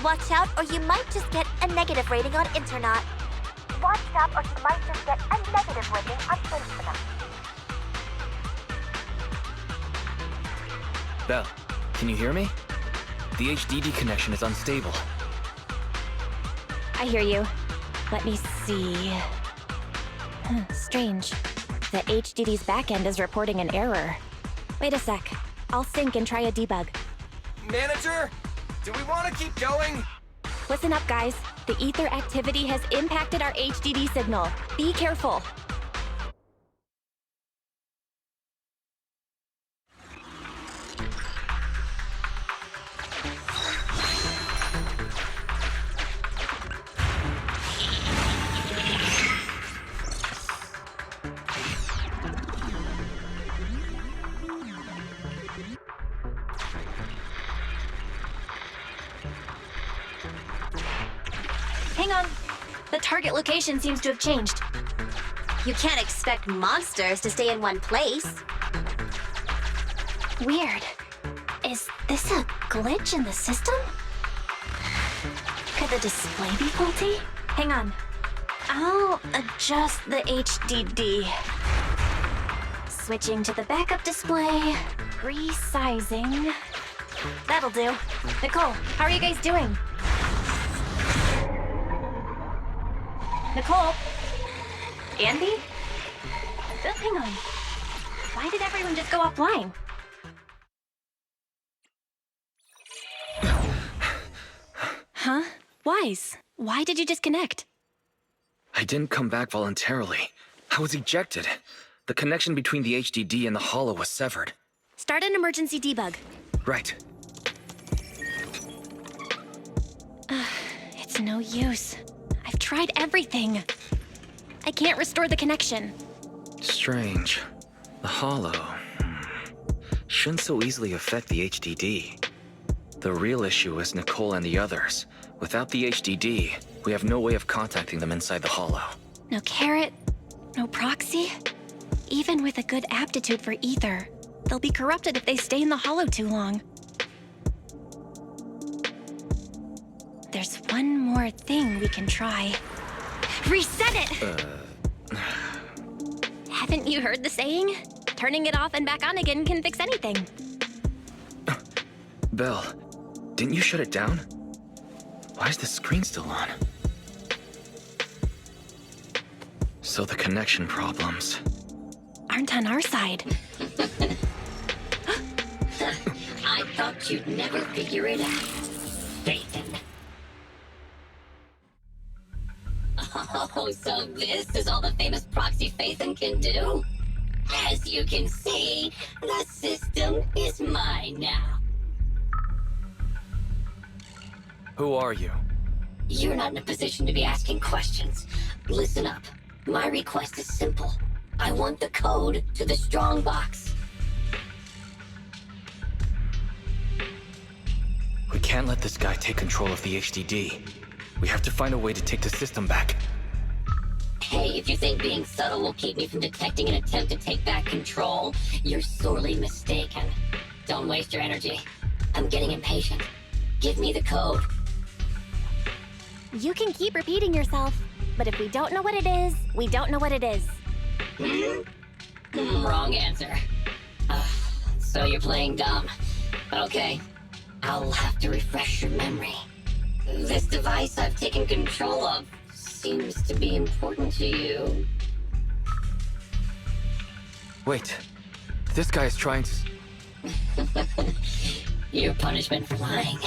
Watch out or you might just get a negative rating on Internet. Watch out or you might just get a negative rating on Internet. Belle, can you hear me? The HDD connection is unstable. I hear you. Let me see. Strange. The HDD's backend is reporting an error. Wait a sec. I'll sync and try a debug. Manager, do we want to keep going? Listen up, guys. The ether activity has impacted our HDD signal. Be careful. Hang on. The target location seems to have changed. You can't expect monsters to stay in one place. Weird. Is this a glitch in the system? Could the display be faulty? Hang on. I'll adjust the HDD. Switching to the backup display. Resizing. That'll do. Nicole, how are you guys doing? Nicole? Andy? Hang on. Why did everyone just go offline? Huh? Wise, why did you disconnect? I didn't come back voluntarily. I was ejected. The connection between the HDD and the Hollow was severed. Start an emergency debug. Right. It's no use. I've tried everything. I can't restore the connection. Strange. The Hollow shouldn't so easily affect the HDD. The real issue is Nicole and the others. Without the HDD, we have no way of contacting them inside the Hollow. No carrot, no proxy. Even with a good aptitude for ether, they'll be corrupted if they stay in the Hollow too long. There's one more thing we can try. Reset it! Haven't you heard the saying? Turning it off and back on again can fix anything. Belle, didn't you shut it down? Why is the screen still on? So the connection problems aren't on our side. I thought you'd never figure it out, Phaethon. Oh, so this is all the famous proxy Phaethon can do? As you can see, the system is mine now. Who are you? You're not in a position to be asking questions. Listen up. My request is simple. I want the code to the strong box. We can't let this guy take control of the HDD. We have to find a way to take the system back. Hey, if you think being subtle will keep me from detecting an attempt to take back control, you're sorely mistaken. Don't waste your energy. I'm getting impatient. Give me the code. You can keep repeating yourself, but if we don't know what it is, we don't know what it is. Wrong answer. So you're playing dumb. Okay, I'll have to refresh your memory. This device I've taken control of seems to be important to you. Wait, this guy is trying to... Your punishment for lying.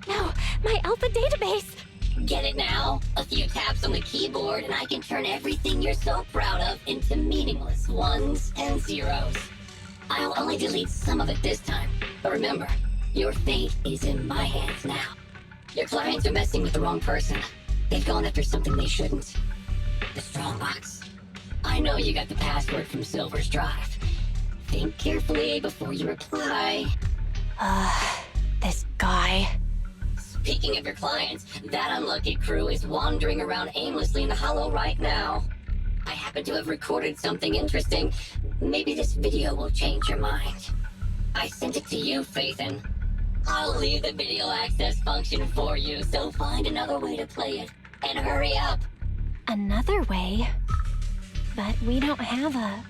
No, my Alpha database! Get it now? A few taps on the keyboard and I can turn everything you're so proud of into meaningless ones and zeros. I'll only delete some of it this time, but remember, your fate is in my hands now. Your clients are messing with the wrong person. They've gone after something they shouldn't. The Strongbox. I know you got the password from Silver's drive. Think carefully before you reply. This guy. Speaking of your clients, that unlucky crew is wandering around aimlessly in the Hollow right now. I happen to have recorded something interesting. Maybe this video will change your mind. I sent it to you, Phaethon. I'll leave the video access function for you, so find another way to play it. And hurry up. Another way? But we don't have a...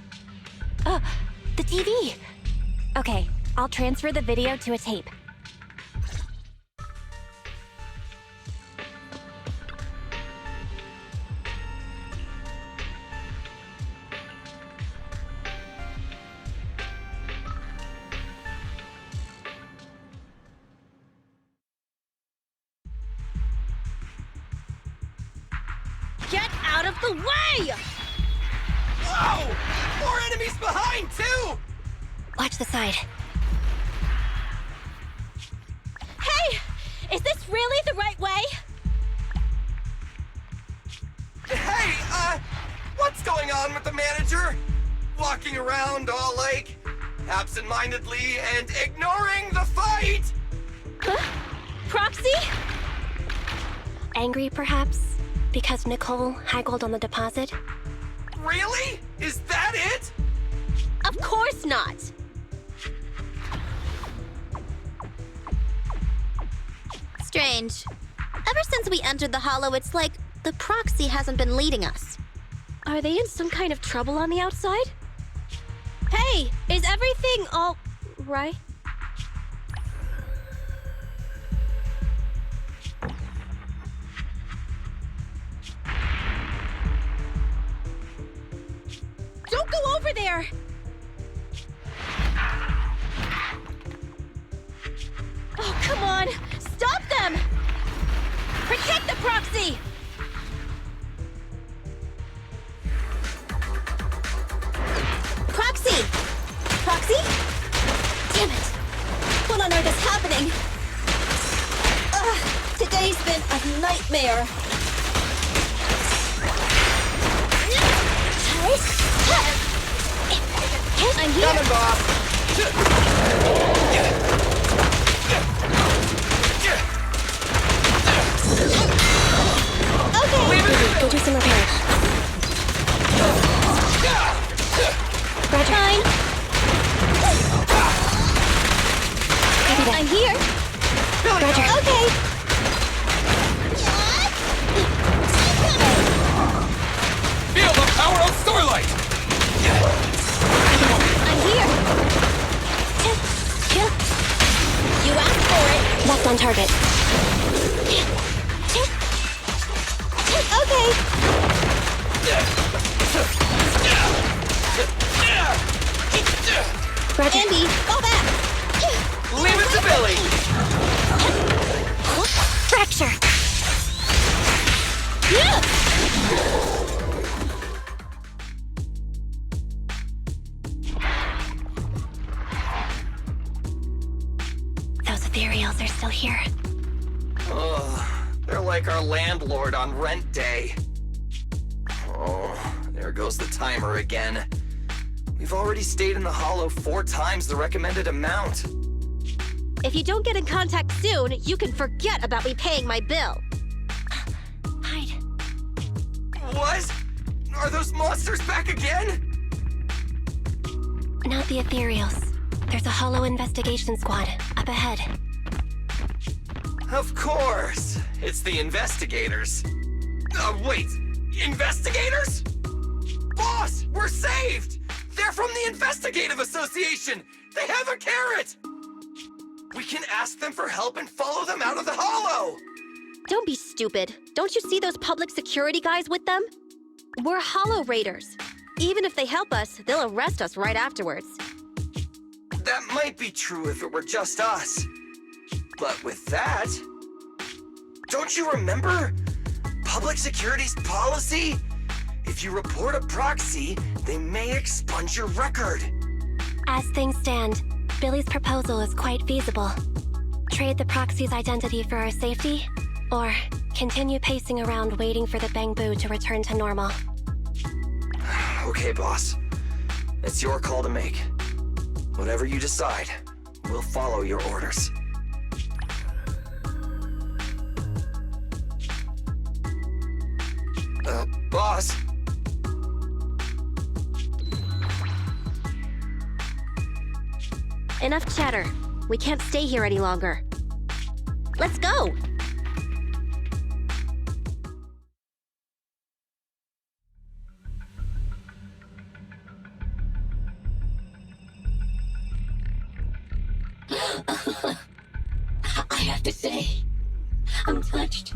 Oh, the TV! Okay, I'll transfer the video to a tape. Get out of the way! Whoa! More enemies behind, too! Watch the side. Hey! Is this really the right way? Hey, what's going on with the manager? Walking around all like, absentmindedly and ignoring the fight! Huh? Proxy? Angry, perhaps? Because Nicole haggled on the deposit? Really? Is that it? Of course not! Strange. Ever since we entered the Hollow, it's like the proxy hasn't been leading us. Are they in some kind of trouble on the outside? Hey, is everything all right? Don't go over there! Oh, come on! Stop them! Protect the proxy! Proxy! Proxy? Damn it! What on earth is happening? Today's been a nightmare. I'm here! Coming, Bob! Okay! Go do some repairs. Roger. Fine. I'm here. Roger. Okay. Feel the power of Starlight! I'm here. You asked for it. Left on target. Okay. Roger. Andy, fall back. Leave it to Billy! Fracture! Those ethereals are still here. Oh, they're like our landlord on rent day. Oh, there goes the timer again. We've already stayed in the Hollow 4 times the recommended amount. If you don't get in contact soon, you can forget about me paying my bill. Hide. What? Are those monsters back again? Not the ethereals. There's a Hollow investigation squad up ahead. Of course. It's the investigators. Wait. Investigators? Boss, we're saved! They're from the Investigative Association! They have a carrot! We can ask them for help and follow them out of the Hollow! Don't be stupid. Don't you see those public security guys with them? We're Hollow Raiders. Even if they help us, they'll arrest us right afterwards. That might be true if it were just us. But with that... Don't you remember? Public security's policy? If you report a proxy, they may expunge your record. As things stand, Billy's proposal is quite feasible. Trade the proxy's identity for our safety, or continue pacing around waiting for the Bang-Boo to return to normal. Okay, boss. It's your call to make. Whatever you decide, we'll follow your orders. Boss? Enough chatter. We can't stay here any longer. Let's go! I have to say, I'm touched.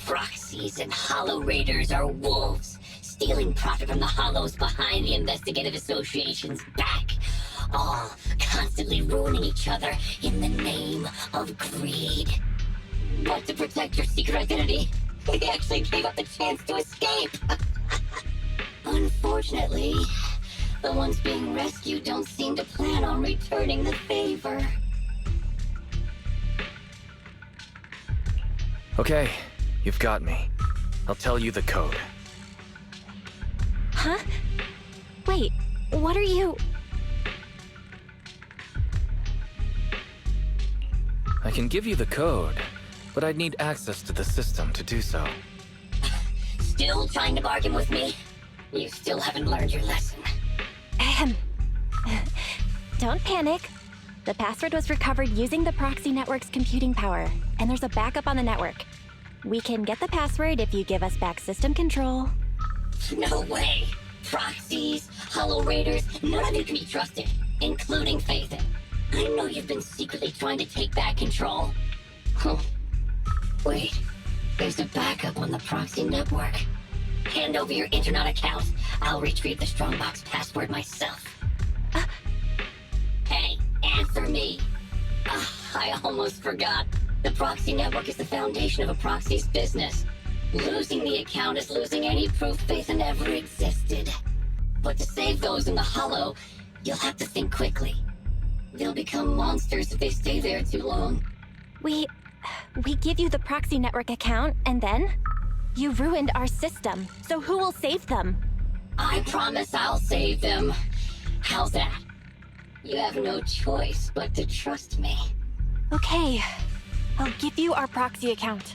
Proxies and Hollow Raiders are wolves, stealing profit from the Hollows behind the Investigative Association's back, all constantly ruining each other in the name of greed. But to protect your secret identity, they actually gave up the chance to escape. Unfortunately, the ones being rescued don't seem to plan on returning the favor. Okay, you've got me. I'll tell you the code. Huh? Wait, what are you... I can give you the code, but I'd need access to the system to do so. Still trying to bargain with me? You still haven't learned your lesson. Don't panic. The password was recovered using the proxy network's computing power, and there's a backup on the network. We can get the password if you give us back system control. No way. Proxies, Hollow Raiders, none of you can be trusted, including Phaethon. I know you've been secretly trying to take back control. Huh. Wait, there's a backup on the proxy network. Hand over your internet account. I'll retrieve the Strongbox password myself. Hey, answer me. I almost forgot. The proxy network is the foundation of a proxy's business. Losing the account is losing any proof Phaethon ever existed. But to save those in the Hollow, you'll have to think quickly. They'll become monsters if they stay there too long. We give you the proxy network account, and then? You ruined our system, so who will save them? I promise I'll save them. How's that? You have no choice but to trust me. Okay, I'll give you our proxy account.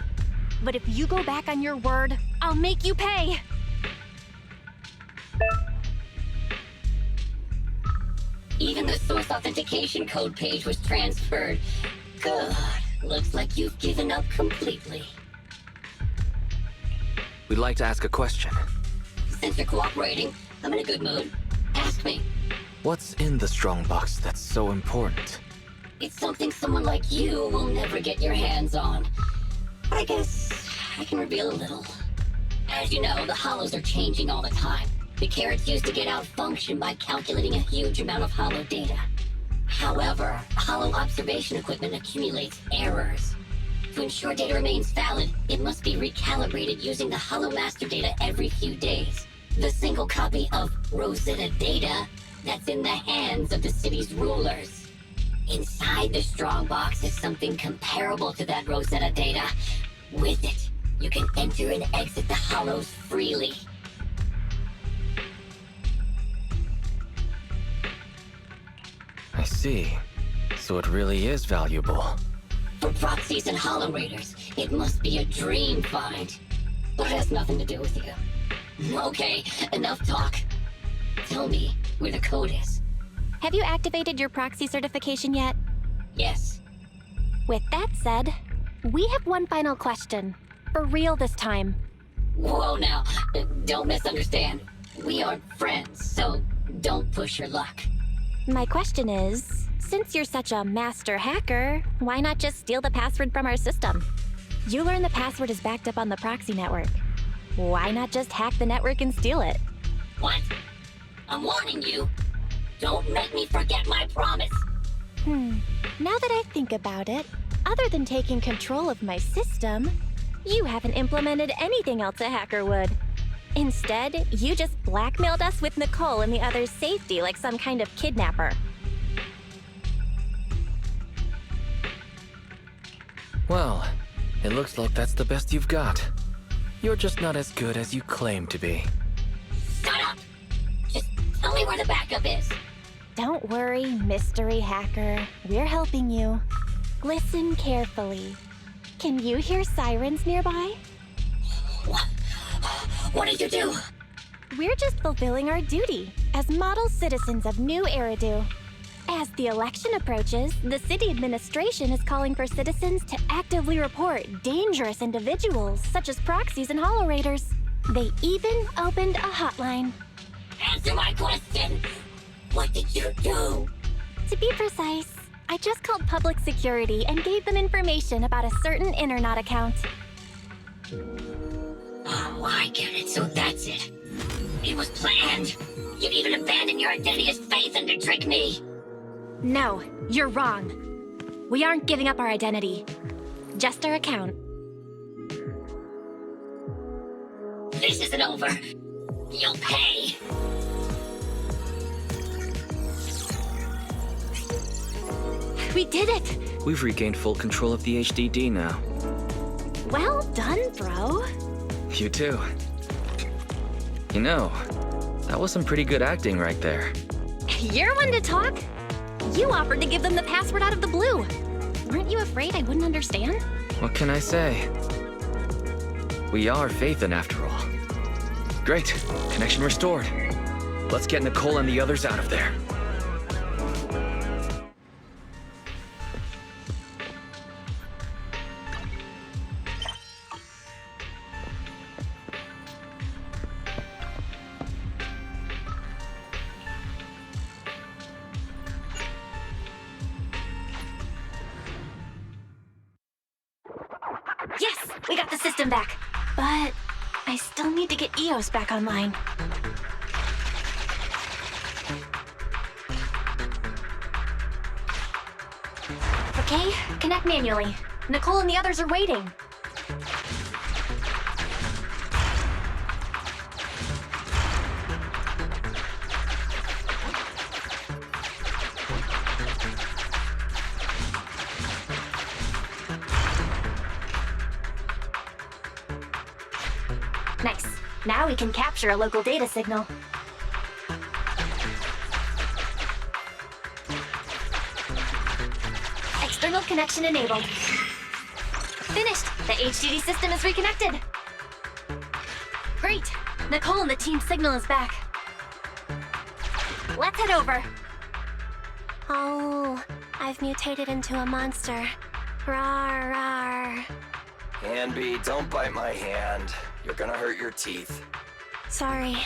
But if you go back on your word, I'll make you pay! Even the source authentication code page was transferred. Good. Looks like you've given up completely. We'd like to ask a question. Since you're cooperating, I'm in a good mood. Ask me. What's in the Strongbox that's so important? It's something someone like you will never get your hands on. But I guess I can reveal a little. As you know, the Hollows are changing all the time. The carrots used to get out function by calculating a huge amount of Hollow data. However, Hollow observation equipment accumulates errors. To ensure data remains valid, it must be recalibrated using the Hollow master data every few days. The single copy of Rosetta data that's in the hands of the city's rulers. Inside the Strongbox is something comparable to that Rosetta data. With it, you can enter and exit the Hollows freely. I see. So it really is valuable. For proxies and Hollow Raiders, it must be a dream find. But it has nothing to do with you. Okay, enough talk. Tell me where the code is. Have you activated your proxy certification yet? Yes. With that said, we have one final question. For real this time. Whoa now, don't misunderstand. We aren't friends, so don't push your luck. My question is, since you're such a master hacker, why not just steal the password from our system? You learn the password is backed up on the proxy network. Why not just hack the network and steal it? What? I'm warning you. Don't make me forget my promise. Now that I think about it, other than taking control of my system, you haven't implemented anything else a hacker would. Instead, you just blackmailed us with Nicole and the others' safety like some kind of kidnapper. Well, it looks like that's the best you've got. You're just not as good as you claim to be. Shut up! Just tell me where the backup is. Don't worry, mystery hacker. We're helping you. Listen carefully. Can you hear sirens nearby? What did you do? We're just fulfilling our duty as model citizens of New Eridu. As the election approaches, the city administration is calling for citizens to actively report dangerous individuals such as proxies and Hollow Raiders. They even opened a hotline. Answer my question! What did you do? To be precise, I just called public security and gave them information about a certain internet account. Oh, I get it, so that's it. It was planned. You'd even abandon your identity as Phaethon to trick me. No, you're wrong. We aren't giving up our identity. Just our account. This isn't over. You'll pay. We did it! We've regained full control of the HDD now. Well done, bro. You too. You know, that was some pretty good acting right there. You're one to talk. You offered to give them the password out of the blue. Weren't you afraid I wouldn't understand? What can I say? We are Phaethon after all. Great. Connection restored. Let's get Nicole and the others out of there. Yes! We got the system back! But I still need to get EOS back online. Okay, connect manually. Nicole and the others are waiting. Nice. Now we can capture a local data signal. External connection enabled. Finished! The HDD system is reconnected! Great! Nicole and the team signal is back. Let's head over. Oh, I've mutated into a monster. Rawr, rawr. Anby, don't bite my hand. You're gonna hurt your teeth. Sorry.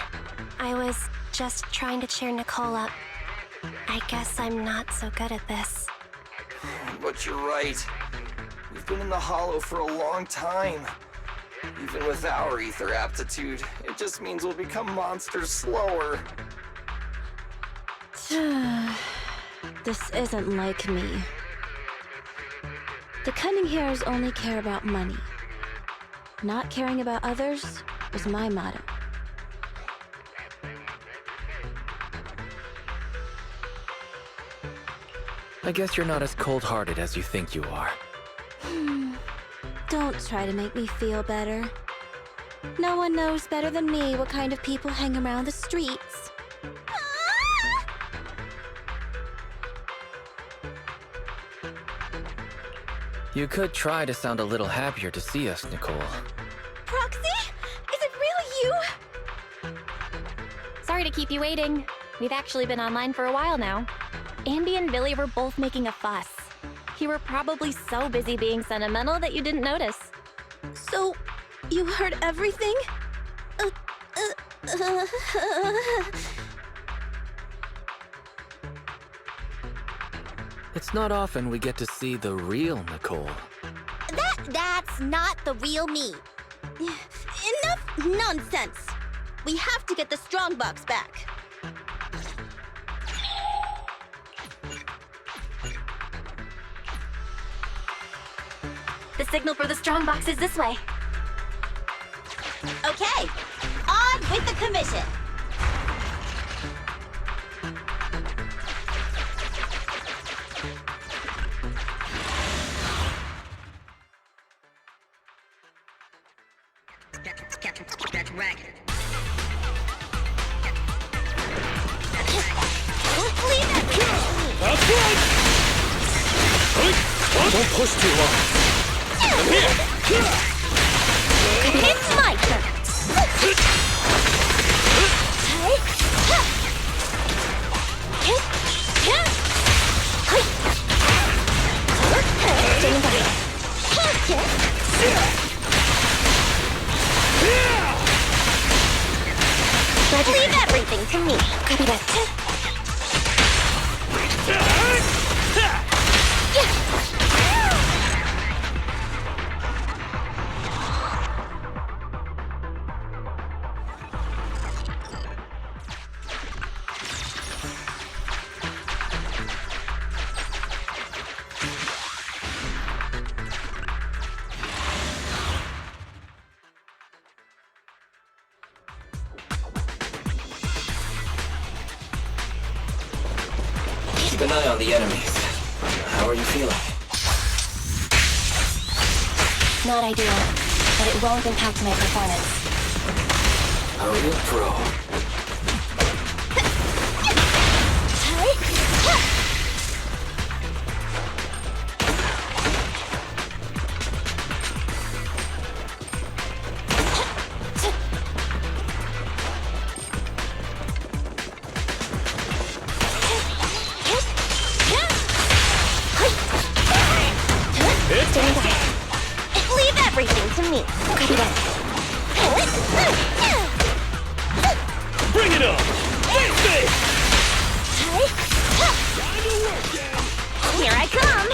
I was just trying to cheer Nicole up. I guess I'm not so good at this. But you're right. We've been in the Hollow for a long time. Even with our ether aptitude, it just means we'll become monsters slower. This isn't like me. The Cunning Hairs only care about money. Not caring about others is my motto. I guess you're not as cold-hearted as you think you are. Don't try to make me feel better. No one knows better than me what kind of people hang around the streets. You could try to sound a little happier to see us, Nicole. Proxy? Is it really you? Sorry to keep you waiting. We've actually been online for a while now. Andy and Billy were both making a fuss. You were probably so busy being sentimental that you didn't notice. So, you heard everything? It's not often we get to see the real Nicole. That's not the real me. Enough nonsense. We have to get the strongbox back. The signal for the strongbox is this way. Okay, on with the commission. That's ragged. Don't push too long. I'm here. It's my turn. Leave everything to me. Copy that. Keep an eye on the enemies. How are you feeling? Not ideal, but it won't impact my performance. A real pro. me. Copy that. Bring it on! Face it! Here I come!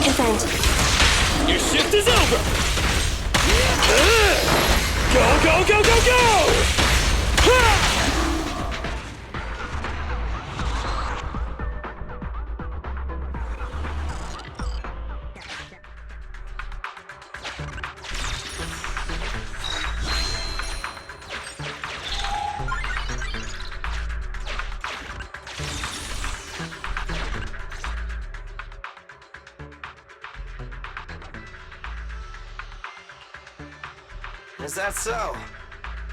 Confirmed. Your shift is over! Go, go, go, go, go! Is that so?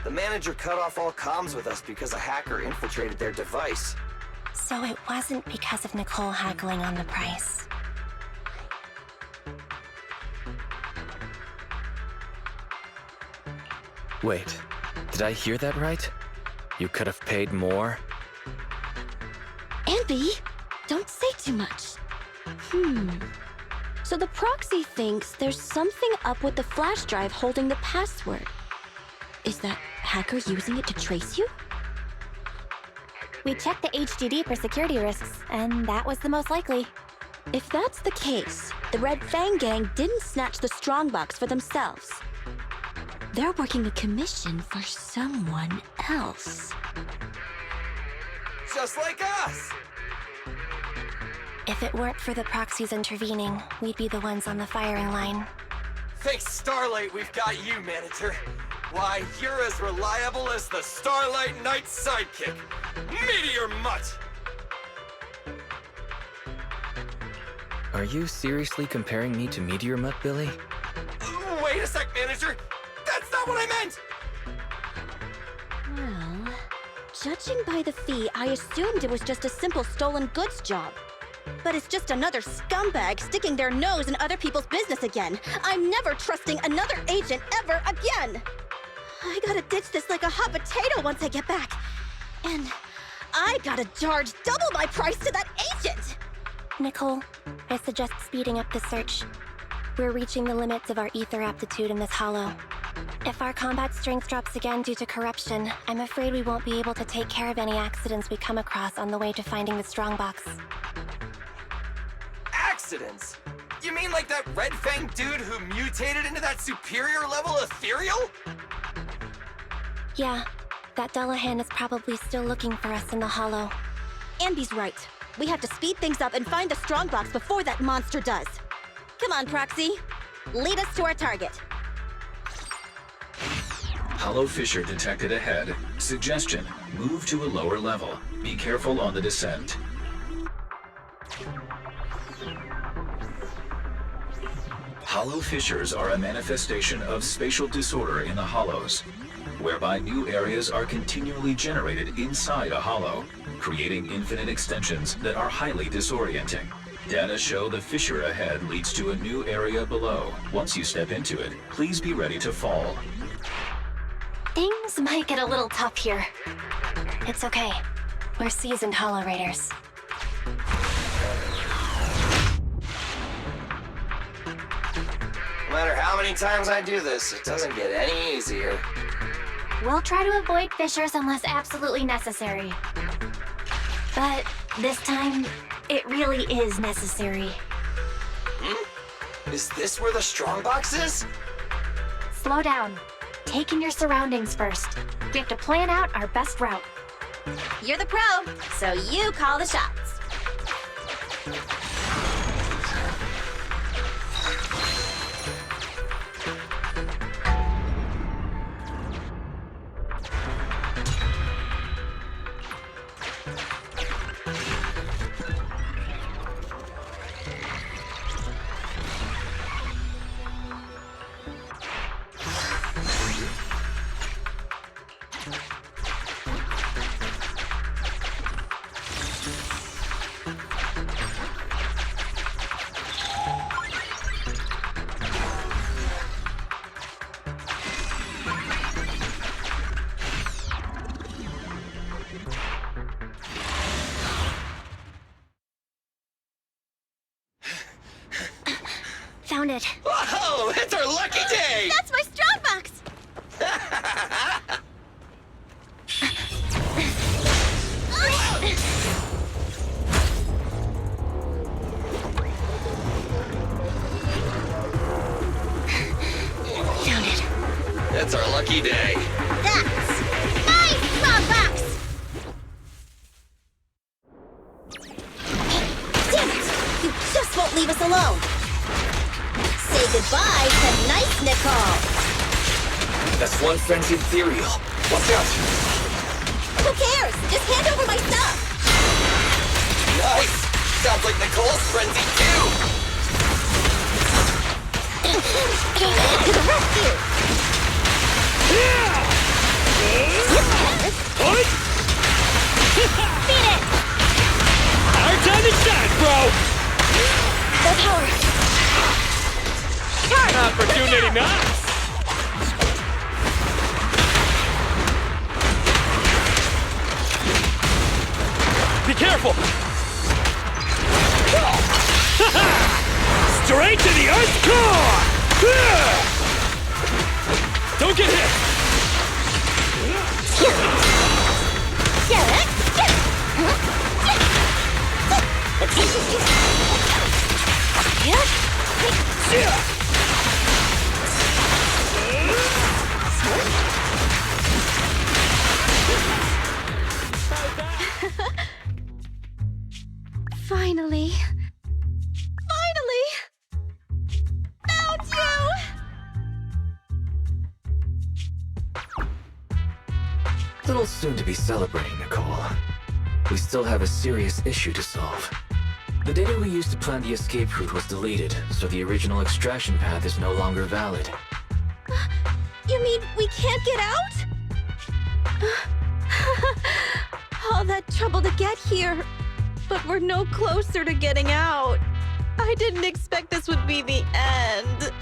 The manager cut off all comms with us because a hacker infiltrated their device. So it wasn't because of Nicole haggling on the price. Wait, did I hear that right? You could have paid more? Ambi, don't say too much. So the proxy thinks there's something up with the flash drive holding the password. Is that hacker using it to trace you? We checked the HDD for security risks, and that was the most likely. If that's the case, the Red Fang Gang didn't snatch the strongbox for themselves. They're working a commission for someone else. Just like us! If it weren't for the proxies intervening, we'd be the ones on the firing line. Thanks Starlight, we've got you, manager. Why, you're as reliable as the Starlight Knight's sidekick, Meteor Mutt! Are you seriously comparing me to Meteor Mutt, Billy? Wait a sec, manager! That's not what I meant! Well, judging by the fee, I assumed it was just a simple stolen goods job. But it's just another scumbag sticking their nose in other people's business again. I'm never trusting another agent ever again! I gotta ditch this like a hot potato once I get back. And I gotta charge double my price to that agent! Nicole, I suggest speeding up the search. We're reaching the limits of our ether aptitude in this hollow. If our combat strength drops again due to corruption, I'm afraid we won't be able to take care of any accidents we come across on the way to finding the strongbox. Accidents? You mean like that Red Fang dude who mutated into that superior level ethereal? Yeah, that Dullahan is probably still looking for us in the hollow. Ambi's right. We have to speed things up and find the strongbox before that monster does. Come on, Proxy. Lead us to our target. Hollow fissure detected ahead. Suggestion, move to a lower level. Be careful on the descent. Hollow fissures are a manifestation of spatial disorder in the hollows, whereby new areas are continually generated inside a hollow, creating infinite extensions that are highly disorienting. Data show the fissure ahead leads to a new area below. Once you step into it, please be ready to fall. Things might get a little tough here. It's okay. We're seasoned Hollow Raiders. No matter how many times I do this, it doesn't get any easier. We'll try to avoid fissures unless absolutely necessary. But this time, it really is necessary. Is this where the strongbox is? Slow down. Take in your surroundings first. We have to plan out our best route. You're the pro, so you call the shots. found it. Whoa! It's our lucky day! That's my strongbox! Found it. It's our lucky day. That's my strongbox! Damn it! You just won't leave us alone! Say goodbye to nice Nicole! That's one frenzied ethereal. Watch out! Who cares? Just hand over my stuff! Nice! Sounds like Nicole's frenzied too! To the rescue! Beat it! Our time to shine, bro! The power! Opportunity knocks! Be careful! Straight to the Earth's core! Don't get hit! Finally. Found you! Little soon to be celebrating, Nicole. We still have a serious issue to solve. The data we used to plan the escape route was deleted, so the original extraction path is no longer valid. You mean we can't get out? All that trouble to get here, but we're no closer to getting out. I didn't expect this would be the end.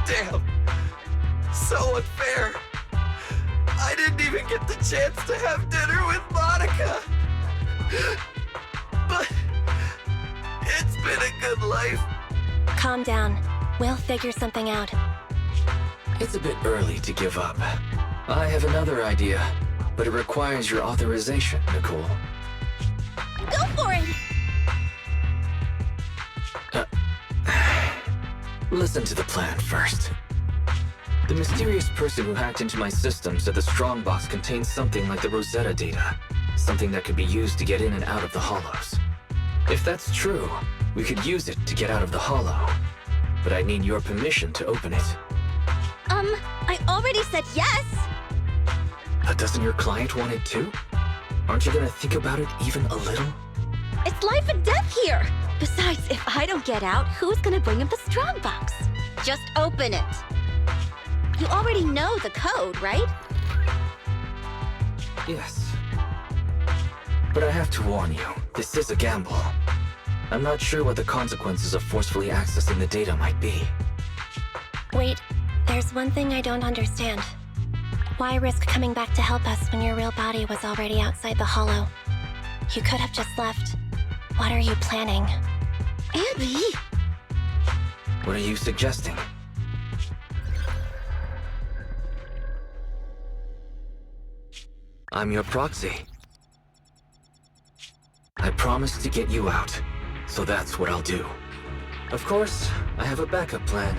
Damn. So unfair. I didn't even get the chance to have dinner with Monica. But it's been a good life. Calm down. We'll figure something out. It's a bit early to give up. I have another idea, but it requires your authorization, Nicole. Go for it! Listen to the plan first. The mysterious person who hacked into my system said the strongbox contains something like the Rosetta data, something that could be used to get in and out of the hollows. If that's true, we could use it to get out of the hollow, but I need your permission to open it. I already said yes! But doesn't your client want it too? Aren't you gonna think about it even a little? It's life and death here! Besides, if I don't get out, who's gonna bring him the strongbox? Just open it. You already know the code, right? Yes. But I have to warn you, this is a gamble. I'm not sure what the consequences of forcefully accessing the data might be. Wait, there's one thing I don't understand. Why risk coming back to help us when your real body was already outside the hollow? You could have just left. What are you planning? Abby! What are you suggesting? I'm your proxy. I promised to get you out, so that's what I'll do. Of course, I have a backup plan.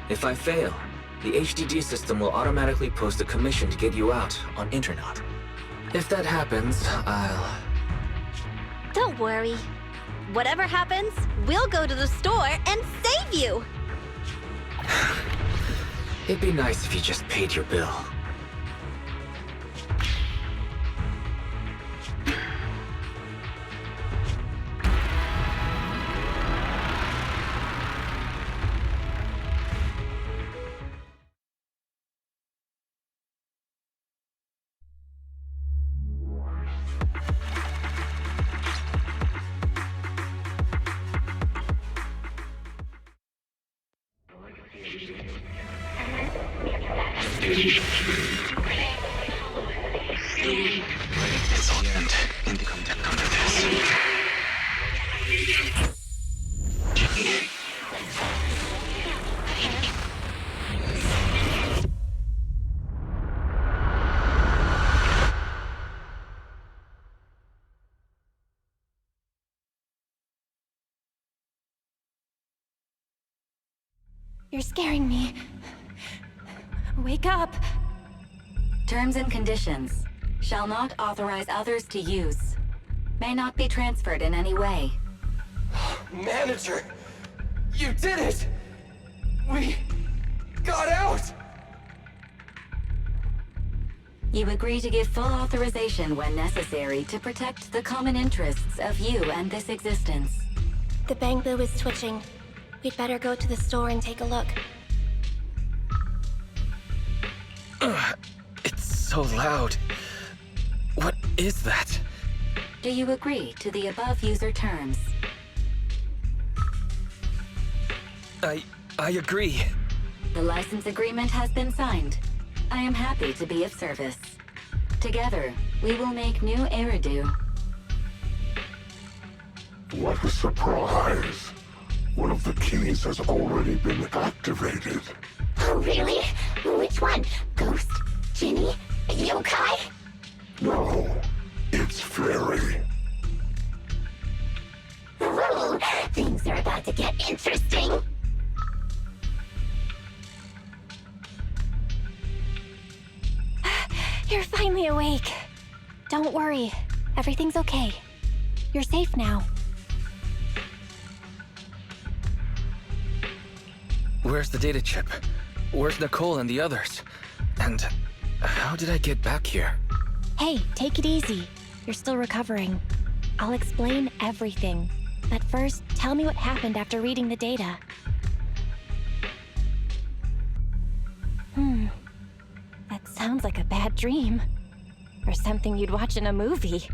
If I fail, the HDD system will automatically post a commission to get you out on Internet. If that happens, I'll... Don't worry. Whatever happens, we'll go to the store and save you! It'd be nice if you just paid your bill. You're scaring me. Wake up! Terms and conditions. Shall not authorize others to use. May not be transferred in any way. Manager! You did it! We got out! You agree to give full authorization when necessary to protect the common interests of you and this existence. The Bangboo is twitching. We'd better go to the store and take a look. It's so loud. What is that? Do you agree to the above user terms? I agree. The license agreement has been signed. I am happy to be of service. Together, we will make new Eridu. What a surprise. One of the keys has already been activated. Oh, really? Which one? Ghost? Genie? Yokai? No, it's Fairy. Ooh, things are about to get interesting. You're finally awake. Don't worry. Everything's okay. You're safe now. Where's the data chip? Where's Nicole and the others? And how did I get back here? Hey, take it easy. You're still recovering. I'll explain everything. But first, tell me what happened after reading the data. That sounds like a bad dream. Or something you'd watch in a movie.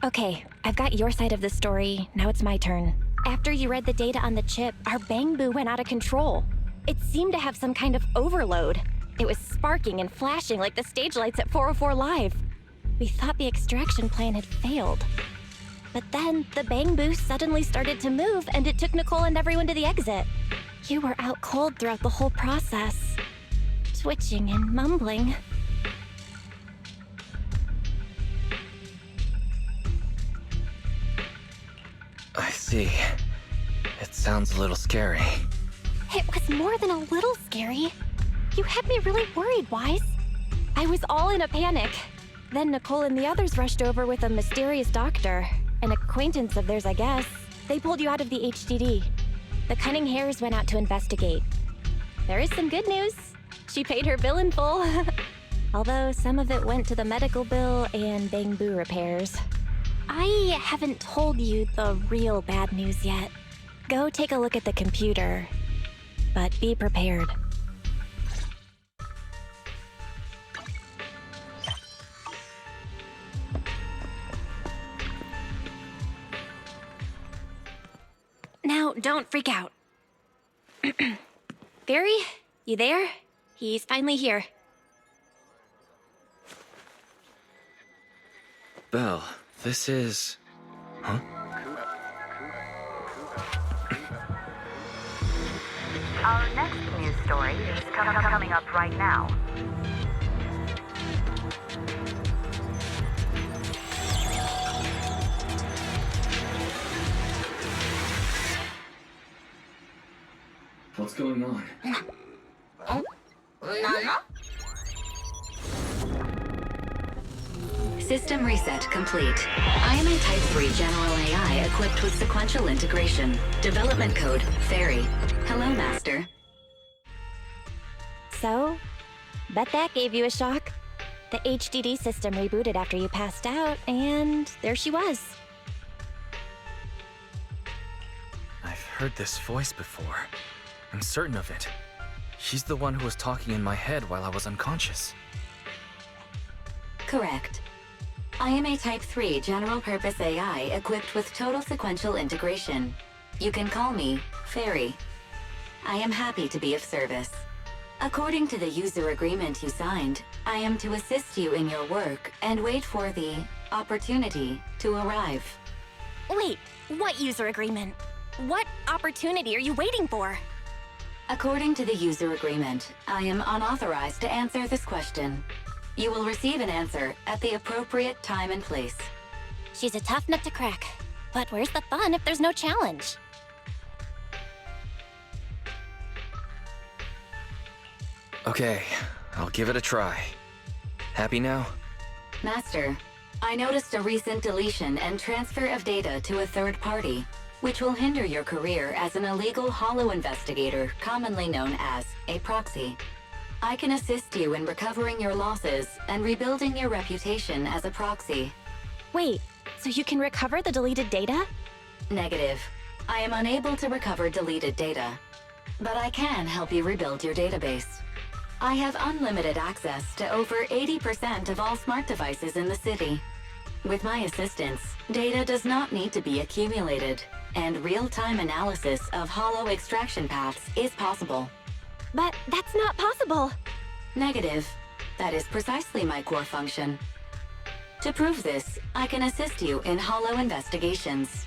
Okay, I've got your side of the story. Now it's my turn. After you read the data on the chip, our Bangboo went out of control. It seemed to have some kind of overload. It was sparking and flashing like the stage lights at 404 Live. We thought the extraction plan had failed. But then, the Bangboo suddenly started to move and it took Nicole and everyone to the exit. You were out cold throughout the whole process. Twitching and mumbling. I see. It sounds a little scary. It was more than a little scary. You had me really worried, Wise. I was all in a panic. Then Nicole and the others rushed over with a mysterious doctor. An acquaintance of theirs, I guess. They pulled you out of the HDD. The Cunning Hares went out to investigate. There is some good news. She paid her bill in full. Although some of it went to the medical bill and Bangboo repairs. I haven't told you the real bad news yet. Go take a look at the computer. But be prepared. Now, don't freak out. Barry, you there? He's finally here. Belle, this is... Huh? Our next news story is coming up right now. What's going on? System reset complete. I am a Type 3 General AI equipped with sequential integration. Development code, Fairy. Hello, Master. So, bet that gave you a shock. The HDD system rebooted after you passed out, and there she was. I've heard this voice before. I'm certain of it. She's the one who was talking in my head while I was unconscious. Correct. I am a Type 3 general-purpose AI equipped with total sequential integration. You can call me Fairy. I am happy to be of service. According to the user agreement you signed, I am to assist you in your work and wait for the opportunity to arrive. Wait, what user agreement? What opportunity are you waiting for? According to the user agreement, I am unauthorized to answer this question. You will receive an answer at the appropriate time and place. She's a tough nut to crack. But where's the fun if there's no challenge? Okay, I'll give it a try. Happy now? Master, I noticed a recent deletion and transfer of data to a third party, which will hinder your career as an illegal holo investigator, commonly known as a proxy. I can assist you in recovering your losses and rebuilding your reputation as a proxy. Wait, so you can recover the deleted data? Negative. I am unable to recover deleted data, but I can help you rebuild your database. I have unlimited access to over 80% of all smart devices in the city. With my assistance, data does not need to be accumulated, and real-time analysis of holo extraction paths is possible. But that's not possible. Negative. That is precisely my core function. To prove this, I can assist you in holo investigations.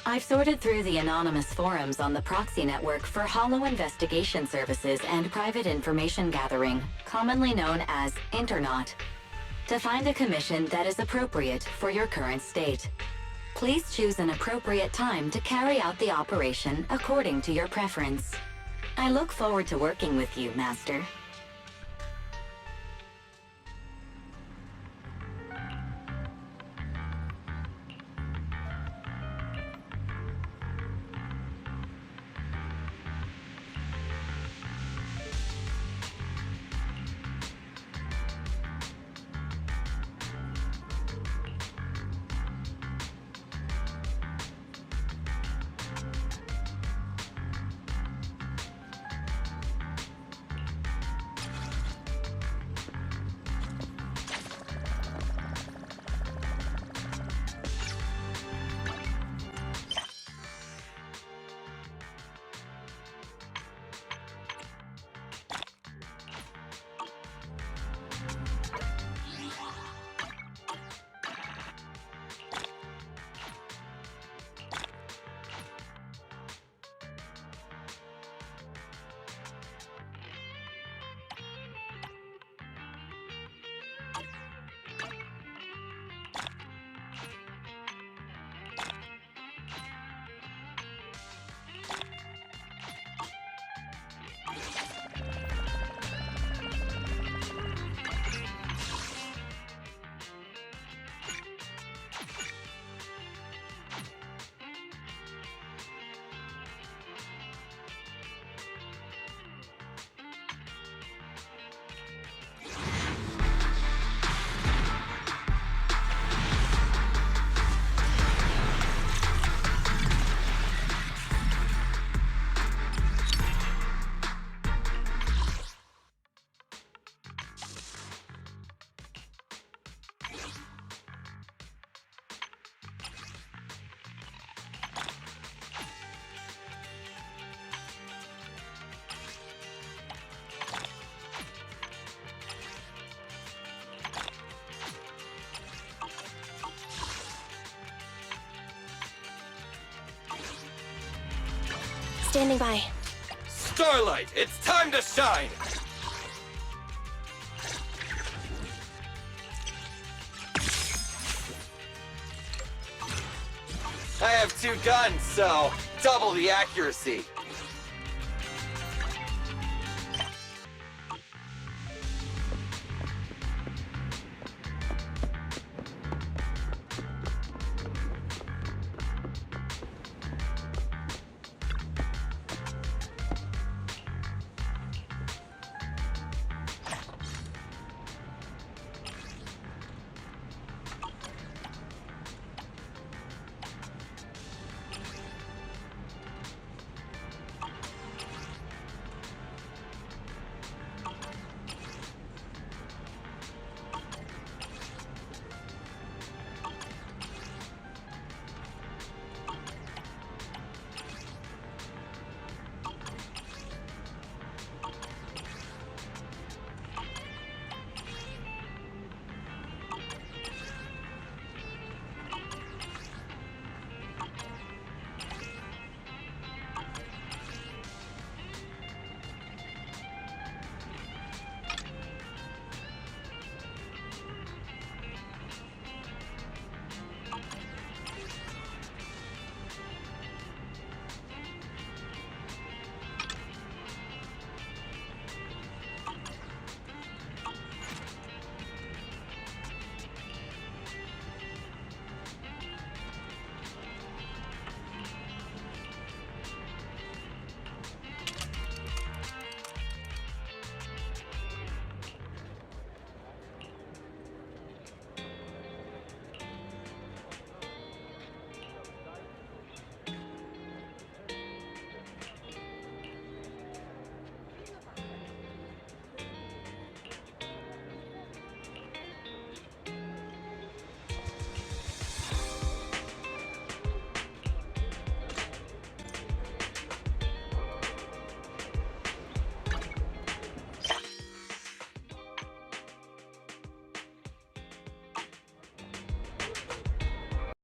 I've sorted through the anonymous forums on the proxy network for holo investigation services and private information gathering, commonly known as Internaut, to find a commission that is appropriate for your current state. Please choose an appropriate time to carry out the operation according to your preference. I look forward to working with you, Master. Standing by. Starlight, it's time to shine! I have 2 guns, so double the accuracy.